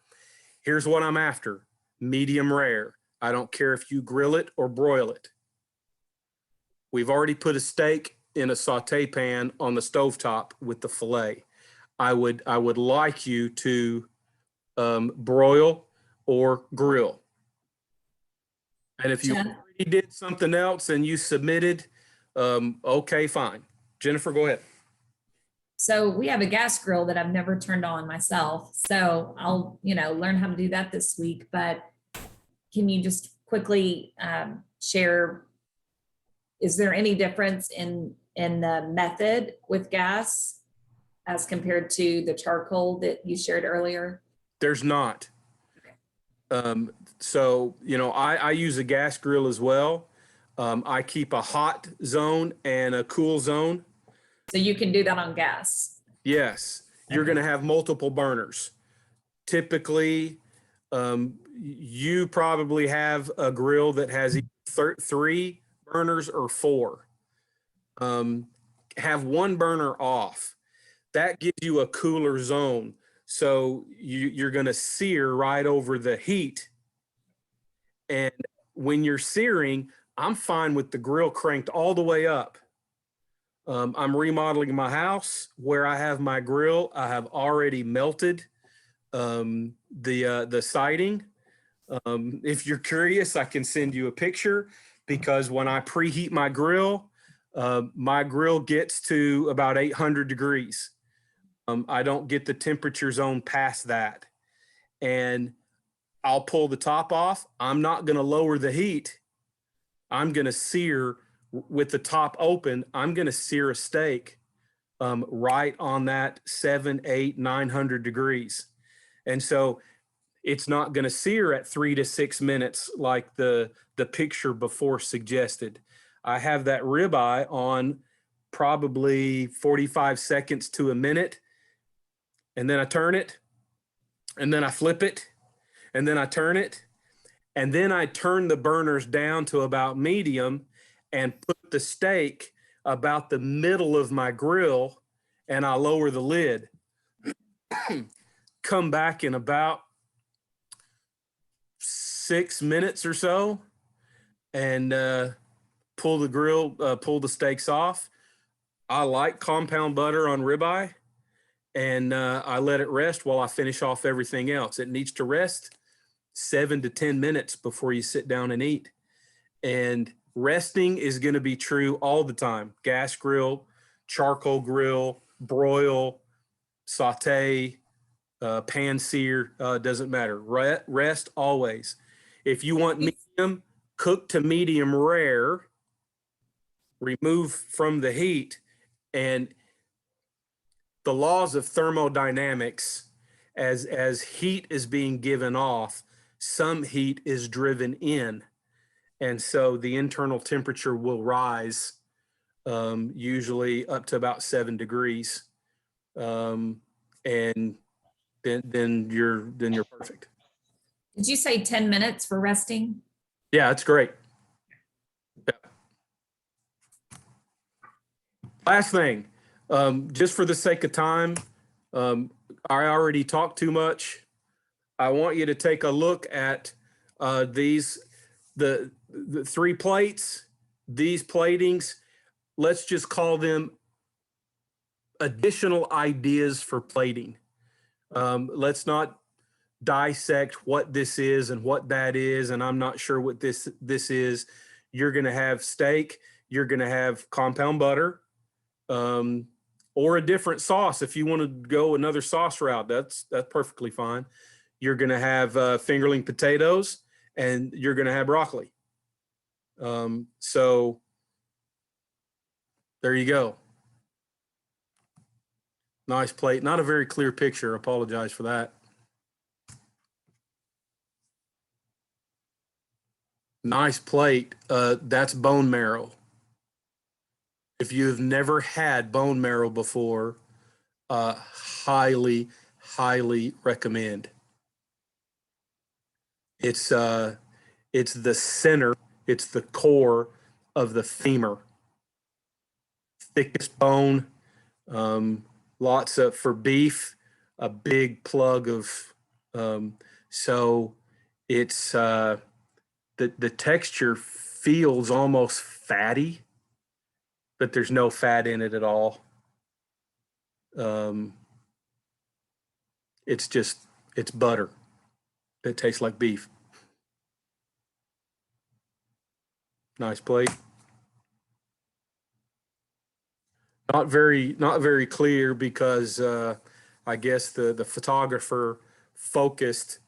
Here's what I'm after: medium rare. I don't care if you grill it or broil it. We've already put a steak in a saute pan on the stovetop with the filet. I would like you to broil or grill. And if you Jen? already did something else and you submitted, okay, fine. Jennifer, go ahead. So we have a gas grill that I've never turned on myself. So I'll, learn how to do that this week. But can you just quickly share, is there any difference in the method with gas as compared to the charcoal that you shared earlier? There's not. So, I use a gas grill as well. I keep a hot zone and a cool zone. So you can do that on gas. Yes, you're Okay. going to have multiple burners. Typically, you probably have a grill that has either 3 burners or 4. Have one burner off. That gives you a cooler zone. So you're going to sear right over the heat. And when you're searing, I'm fine with the grill cranked all the way up. I'm remodeling my house where I have my grill. I have already melted the siding. If you're curious, I can send you a picture, because when I preheat my grill gets to about 800 degrees. I don't get the temperature zone past that. And I'll pull the top off. I'm not going to lower the heat. I'm going to sear with the top open. I'm going to sear a steak right on that 700, 800, 900 degrees. And so it's not going to sear at 3 to 6 minutes like the picture before suggested. I have that ribeye on probably 45 seconds to a minute. And then I turn it, and then I flip it, and then I turn it, and then I turn the burners down to about medium and put the steak about the middle of my grill, and I lower the lid. Come back in about 6 minutes or so, and pull the steaks off. I like compound butter on ribeye, and I let it rest while I finish off everything else. It needs to rest 7 to 10 minutes before you sit down and eat. And resting is going to be true all the time. Gas grill, charcoal grill, broil, saute, pan sear, doesn't matter. Rest always. If you want medium, cook to medium rare, remove from the heat, and the laws of thermodynamics, as heat is being given off, some heat is driven in. And so the internal temperature will rise, usually up to about 7 degrees. And then you're perfect. Did you say 10 minutes for resting? Yeah, it's great. Yeah. Last thing, just for the sake of time, I already talked too much. I want you to take a look at the 3 plates, these platings. Let's just call them additional ideas for plating. Let's not dissect what this is and what that is, and I'm not sure what this is. You're going to have steak. You're going to have compound butter, or a different sauce. If you want to go another sauce route, that's perfectly fine. You're going to have fingerling potatoes, and you're going to have broccoli. So there you go. Nice plate. Not a very clear picture. Apologize for that. Nice plate. That's bone marrow. If you've never had bone marrow before, highly, highly recommend. It's the center, it's the core of the femur. Thickest bone, lots of, for beef, a big plug of, so it's, the texture feels almost fatty, but there's no fat in it at all. It's butter that tastes like beef. Nice plate. not very clear because I guess the photographer focused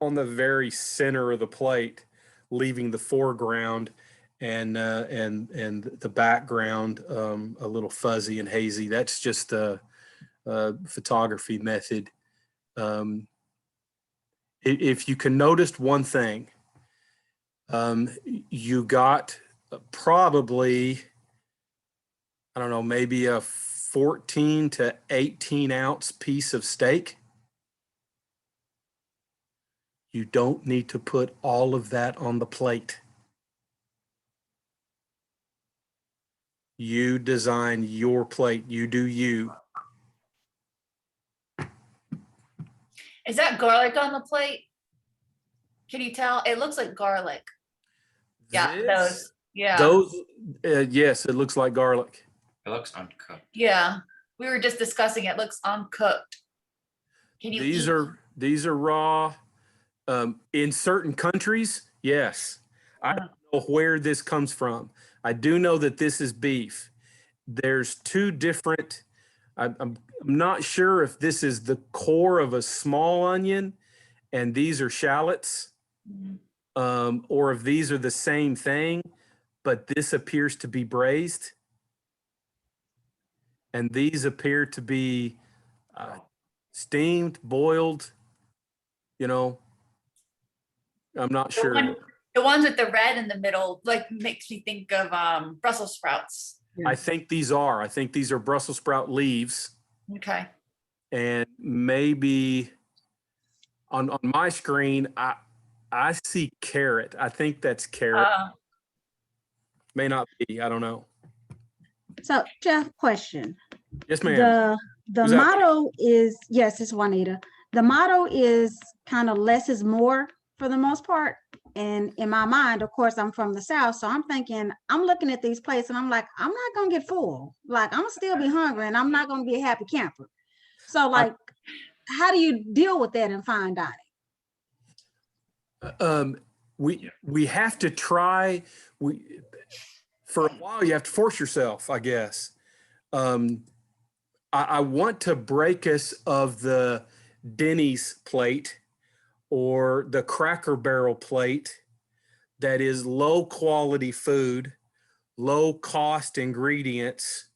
on the very center of the plate, leaving the foreground and the background a little fuzzy and hazy. That's just a photography method. If you can notice one thing, you got probably, I don't know, maybe a 14 to 18 ounce piece of steak. You don't need to put all of that on the plate. You design your plate. You do you. Is that garlic on the plate? Can you tell? It looks like garlic. Yeah, This- those. Yeah, Those, yes, it looks like garlic. It looks uncooked. yeah. We were just discussing it. Looks uncooked. Can you These eat? these are raw. In certain countries, yes. I don't know where this comes from. I do know that this is beef. There's two different. I'm not sure if this is the core of a small onion, and these are shallots, Mhm. or if these are the same thing, but this appears to be braised, and these appear to be steamed, boiled. You know, I'm not The sure. the ones with the red in the middle, like makes me think of Brussels sprouts. I think these are Brussels sprout leaves, Okay. and maybe on my screen, I see carrot. I think that's carrot. May not be. I don't know. So Jeff, question. Yes, ma'am. The Who's that? motto is, yes, it's Juanita. The motto is kind of less is more for the most part. And in my mind, of course, I'm from the South. So I'm thinking, I'm looking at these plates and I'm like, I'm not going to get full. Like, I'm gonna still be hungry and I'm not going to be a happy camper. So like, how do you deal with that in fine dining? We have to try. For a while, you have to force yourself, I guess. I want to break us of the Denny's plate or the Cracker Barrel plate that is low quality food, low cost ingredients.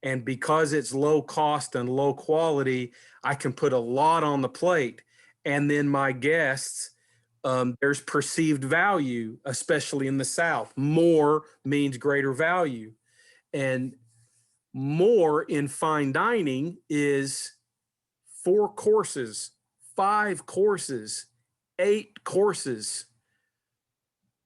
And because it's low cost and low quality, I can put a lot on the plate. And then my guests, there's perceived value, especially in the South. More means greater value. And more in fine dining is 4 courses, 5 courses, 8 courses.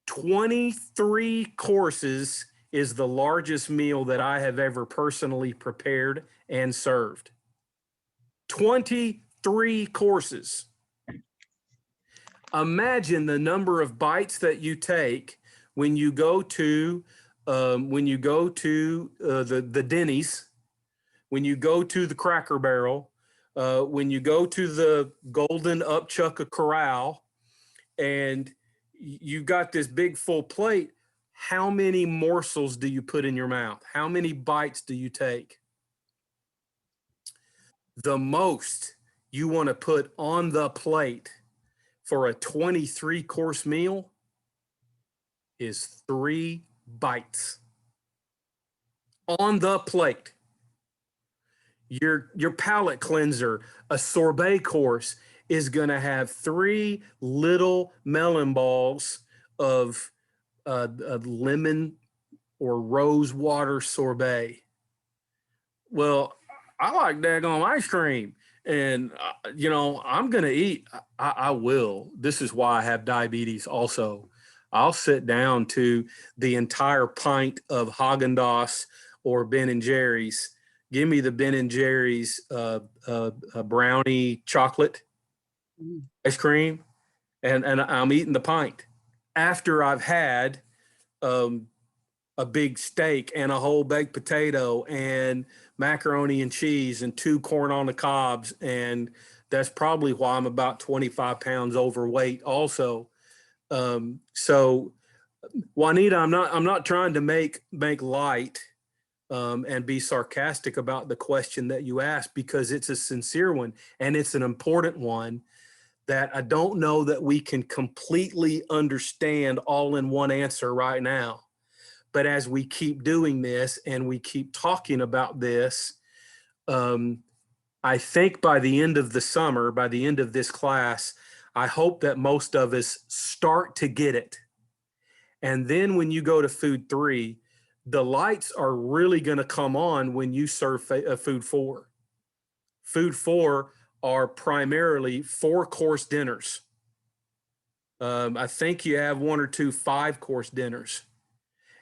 23 courses is the largest meal that I have ever personally prepared and served. 23 courses. Imagine the number of bites that you take when you go to the Denny's, when you go to the Cracker Barrel, when you go to the Golden Upchuck Corral, and you got this big full plate. How many morsels do you put in your mouth? How many bites do you take? The most you want to put on the plate for a 23 course meal is 3 bites on the plate. Your palate cleanser, a sorbet course, is going to have 3 little melon balls of lemon or rose water sorbet. Well, I like daggone ice cream, and I'm going to eat. I will. This is why I have diabetes also. I'll sit down to the entire pint of Haagen-Dazs or Ben & Jerry's. Give me the Ben & Jerry's brownie chocolate ice cream, and I'm eating the pint after I've had a big steak and a whole baked potato and macaroni and cheese and 2 corn on the cobs, and that's probably why I'm about 25 pounds overweight also. So Juanita, I'm not trying to make light and be sarcastic about the question that you asked, because it's a sincere one and it's an important one that I don't know that we can completely understand all in one answer right now. But as we keep doing this and we keep talking about this, I think by the end of the summer, by the end of this class, I hope that most of us start to get it. And then when you go to food 3, the lights are really going to come on when you serve food 4. Food 4 are primarily 4-course dinners. I think you have 1 or 2 5-course dinners.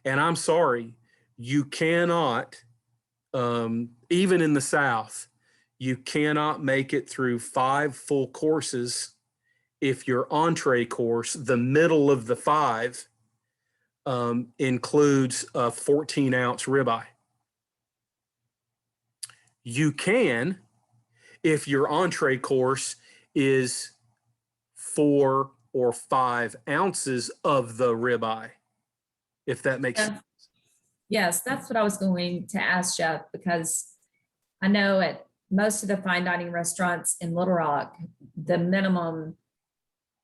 And I'm sorry, you cannot, even in the South, you cannot make it through 5 full courses if your entree course, the middle of the 5, includes a 14-ounce ribeye. You can if your entree course is 4 or 5 ounces of the ribeye, if that makes sense. Yes, that's what I was going to ask Jeff, because I know at most of the fine dining restaurants in Little Rock, the minimum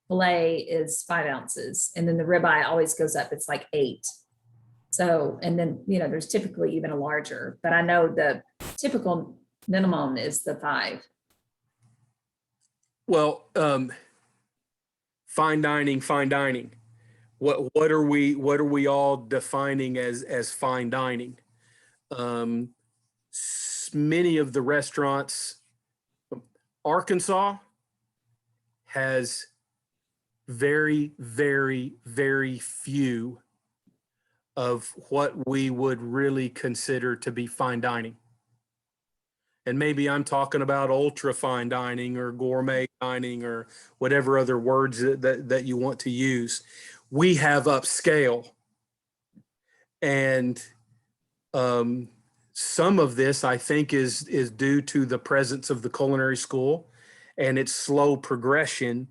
fillet is 5 ounces, and then the ribeye always goes up. It's like 8. So, and then, there's typically even a larger, but I know the typical minimum is the 5. Well, fine dining. What are we all defining as fine dining? Many of the restaurants, Arkansas has very, very, very few of what we would really consider to be fine dining. And maybe I'm talking about ultra fine dining or gourmet dining or whatever other words that you want to use. We have upscale. And some of this, I think, is due to the presence of the culinary school and its slow progression,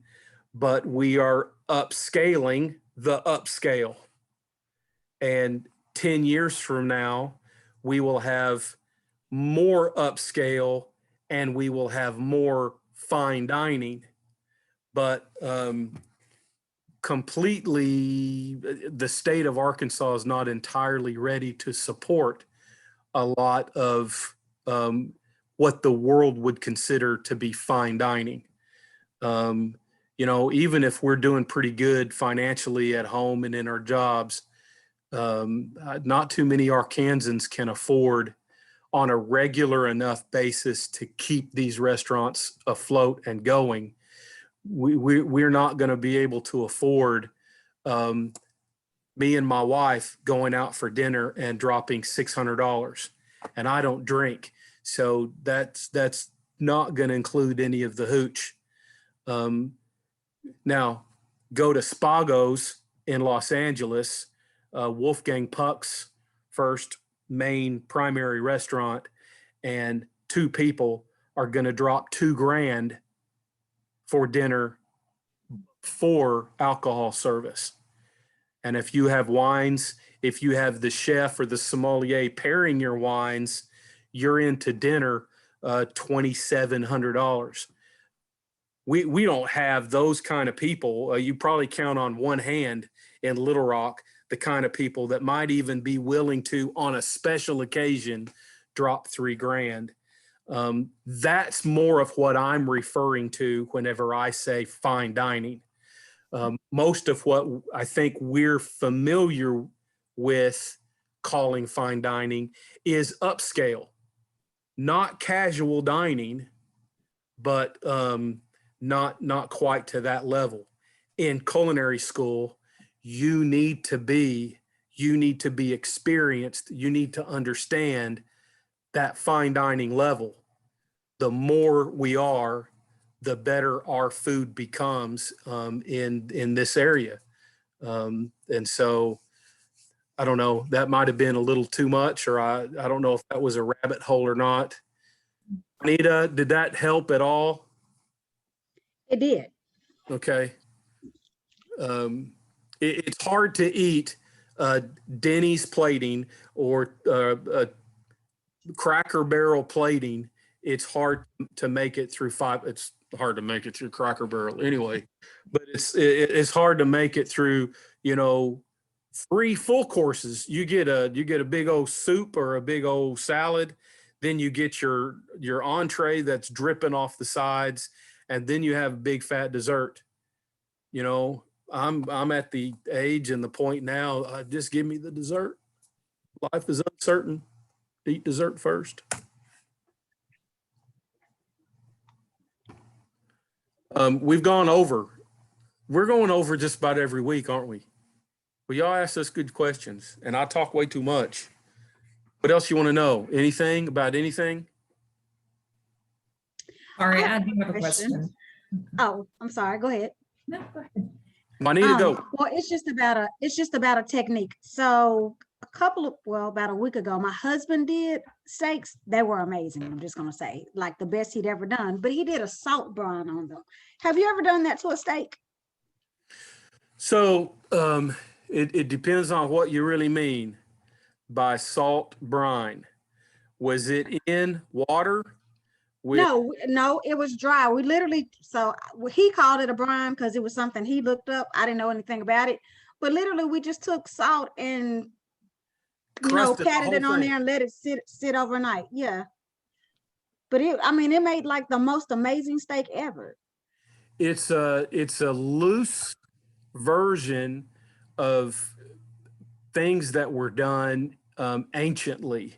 but we are upscaling the upscale. And 10 years from now, we will have more upscale and we will have more fine dining. But completely, the state of Arkansas is not entirely ready to support a lot of what the world would consider to be fine dining. Even if we're doing pretty good financially at home and in our jobs, not too many Arkansans can afford on a regular enough basis to keep these restaurants afloat and going. We're not going to be able to afford me and my wife going out for dinner and dropping $600. And I don't drink, so that's not going to include any of the hooch. Now, go to Spago's in Los Angeles, Wolfgang Puck's first main primary restaurant, and 2 people are going to drop $2,000 for dinner for alcohol service. And if you have wines, if you have the chef or the sommelier pairing your wines, you're into dinner $2,700. We don't have those kind of people. You probably count on one hand in Little Rock the kind of people that might even be willing to, on a special occasion, drop $3,000. That's more of what I'm referring to whenever I say fine dining. Most of what I think we're familiar with calling fine dining is upscale, not casual dining, but not quite to that level. In culinary school, you need to be experienced. You need to understand that fine dining level. The more we are, the better our food becomes in this area. And so I don't know, that might have been a little too much, or I don't know if that was a rabbit hole or not. Anita, did that help at all? It did. Okay. It's hard to eat Denny's plating or Cracker Barrel plating, it's hard to make it through it's hard to make it through Cracker Barrel anyway, but it's hard to make it through, 3 full courses. You get a big old soup or a big old salad, then you get your entree that's dripping off the sides, and then you have a big fat dessert. I'm at the age and the point now, just give me the dessert. Life is uncertain. Eat dessert first. We're going over just about every week, aren't we? Well, y'all ask us good questions, and I talk way too much. What else you want to know? Anything about anything? Sorry, I I have do have a question. question. Oh, I'm sorry. Go ahead. No, go ahead. Juanita, go. Well, it's just about a technique. So about a week ago, my husband did steaks. They were amazing. I'm just gonna say, like the best he'd ever done. But he did a salt brine on them. Have you ever done that to a steak? So it depends on what you really mean by salt brine. Was it in water? No, it was dry. We literally, he called it a brine because it was something he looked up. I didn't know anything about it. But literally, we just took salt and Crusted the patted whole it on thing. there and let it sit overnight. Yeah. But it made like the most amazing steak ever. It's a loose version of things that were done anciently.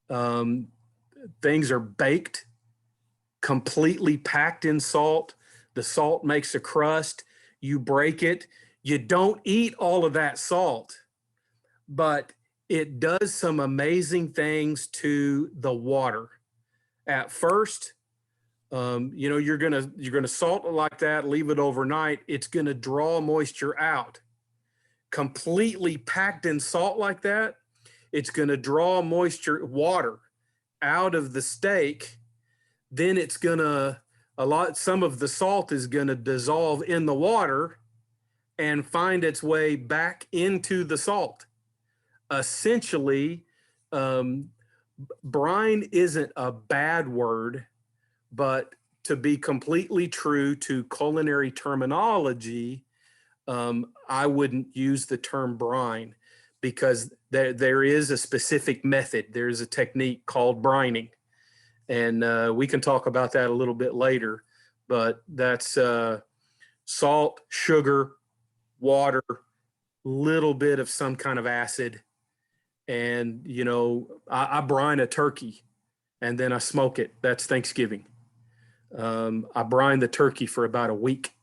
Things are baked, completely packed in salt. The salt makes a crust. You break it. You don't eat all of that salt, but it does some amazing things to the water. At first, you're gonna salt it like that, leave it overnight. It's gonna draw moisture out. Completely packed in salt like that, it's gonna draw water out of the steak. Then it's gonna some of the salt is gonna dissolve in the water and find its way back into the salt. Essentially, brine isn't a bad word, but to be completely true to culinary terminology, I wouldn't use the term brine because there is a specific method. There's a technique called brining. And we can talk about that a little bit later, but that's salt, sugar, water, little bit of some kind of acid. And, I brine a turkey and then I smoke it. That's Thanksgiving. I brine the turkey for about a week.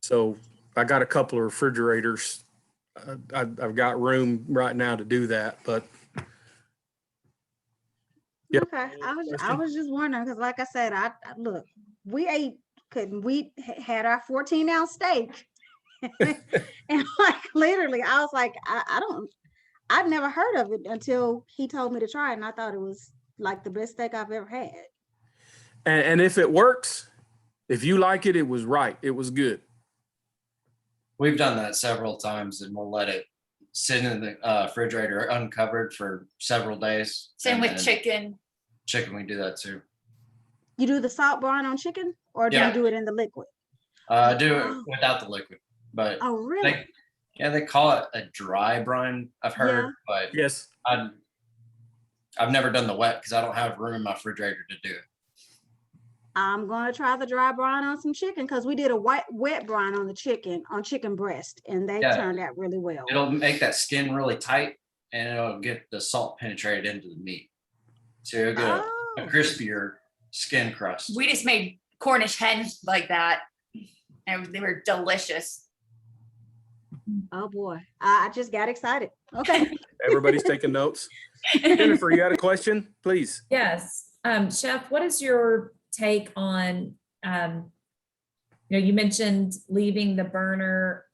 So I got a couple of refrigerators. I've got room right now to do that, but. Yep. Okay. I was just wondering because, like I said, look, we had our 14-ounce steak, and like literally, I was like, I'd never heard of it until he told me to try it, and I thought it was like the best steak I've ever had. And if it works, if you like it, it was right. It was good. We've done that several times and we'll let it sit in the refrigerator uncovered for several days. Same and with then chicken. Chicken, we do that too. You do the salt brine on chicken, or do Yeah. you do it in the liquid? Do it Oh. without the liquid, but Oh, really? they call it a dry brine. I've heard, Yeah. but Yes. I've never done the wet because I don't have room in my refrigerator to do it. I'm gonna try the dry brine on some chicken because we did a wet brine on chicken breast, and they Yeah. turned out really well. It'll make that skin really tight and it'll get the salt penetrated into the meat. So you'll get a Oh, crispier skin crust. We just made Cornish hens like that. And they were delicious. oh boy, I just got excited. Okay. Everybody's taking notes. Jennifer, you had a question, please? Yes. Chef, what is your take on, you mentioned leaving the burner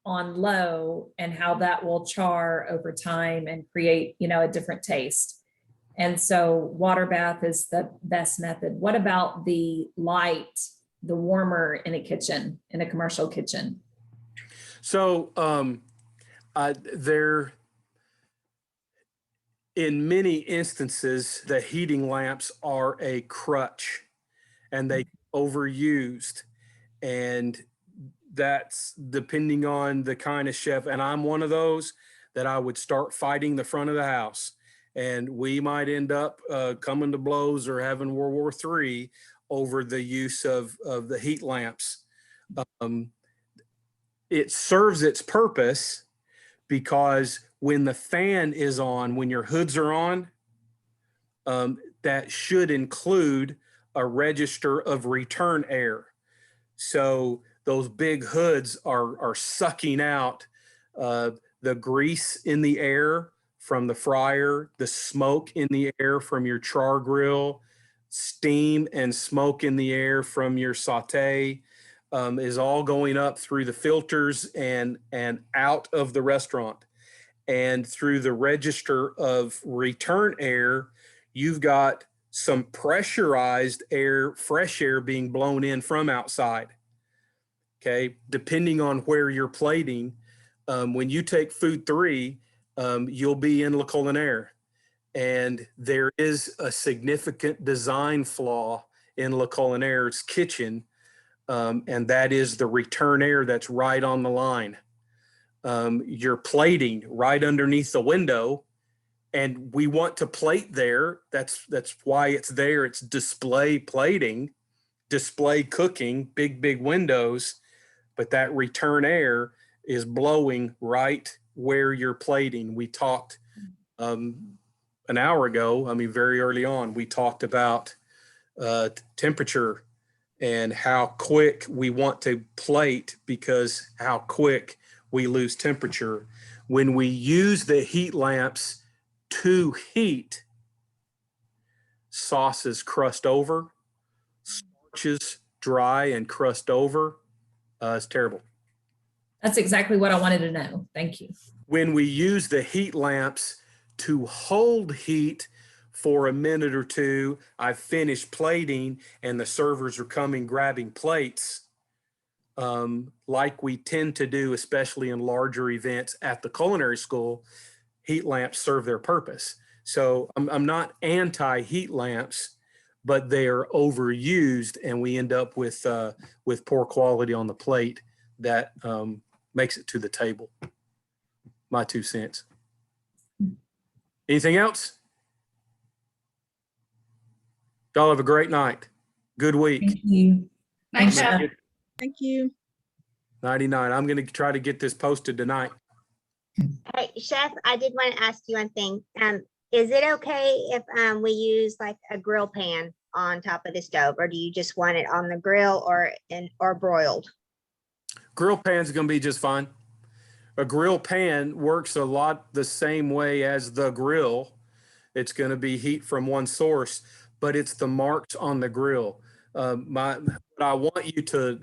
on low and how that will char over time and create, a different taste. And so water bath is the best method. What about the light, the warmer in a commercial kitchen? So in many instances, the heating lamps are a crutch and they overused. And that's depending on the kind of chef. And I'm one of those that I would start fighting the front of the house. And we might end up coming to blows or having World War III over the use of the heat lamps. It serves its purpose because when the fan is on, when your hoods are on, that should include a register of return air. So those big hoods are sucking out the grease in the air from the fryer, the smoke in the air from your char grill, steam and smoke in the air from your saute is all going up through the filters and out of the restaurant. And through the register of return air, you've got some pressurized air, fresh air being blown in from outside. Okay, depending on where you're plating, when you take Food 3, you'll be in Le Culinaire. And there is a significant design flaw in Le Culinaire's kitchen, and that is the return air that's right on the line. You're plating right underneath the window, and we want to plate there. That's why it's there. It's display plating, display cooking, big windows, but that return air is blowing right where you're plating. We talked an hour ago, I mean, very early on, we talked about temperature and how quick we want to plate because how quick we lose temperature. When we use the heat lamps to heat, sauces crust over, starches dry and crust over. It's terrible. That's exactly what I wanted to know. Thank you. When we use the heat lamps to hold heat for a minute or two, I've finished plating and the servers are coming grabbing plates, like we tend to do, especially in larger events at the culinary school. Heat lamps serve their purpose. So I'm not anti-heat lamps, but they are overused and we end up with poor quality on the plate that makes it to the table. My 2 cents. Anything else? Y'all have a great night. Good week. Thank you. Nice Thanks, job. Chef. Thank you. 99. I'm going to try to get this posted tonight. Hey, Chef, I did want to ask you one thing. Is it okay if we use like a grill pan on top of the stove, or do you just want it on the grill or broiled? Grill pan's going to be just fine. A grill pan works a lot the same way as the grill. It's going to be heat from one source, but it's the marks on the grill. What I want you to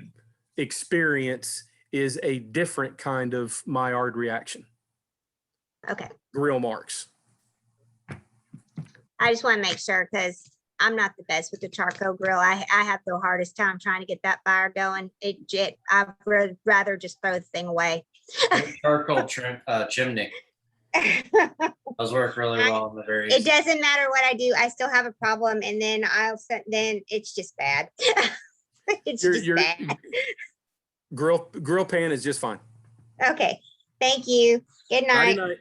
experience is a different kind of Maillard reaction. Okay, Grill marks. I just want to make sure because I'm not the best with the charcoal grill. I have the hardest time trying to get that fire going. I'd rather just throw the thing away. Charcoal chimney. Those work really well in the very. It doesn't matter what I do. I still have a problem, and then then it's just bad. It's just bad. Grill pan is just fine. Okay, thank you. Good night. Night.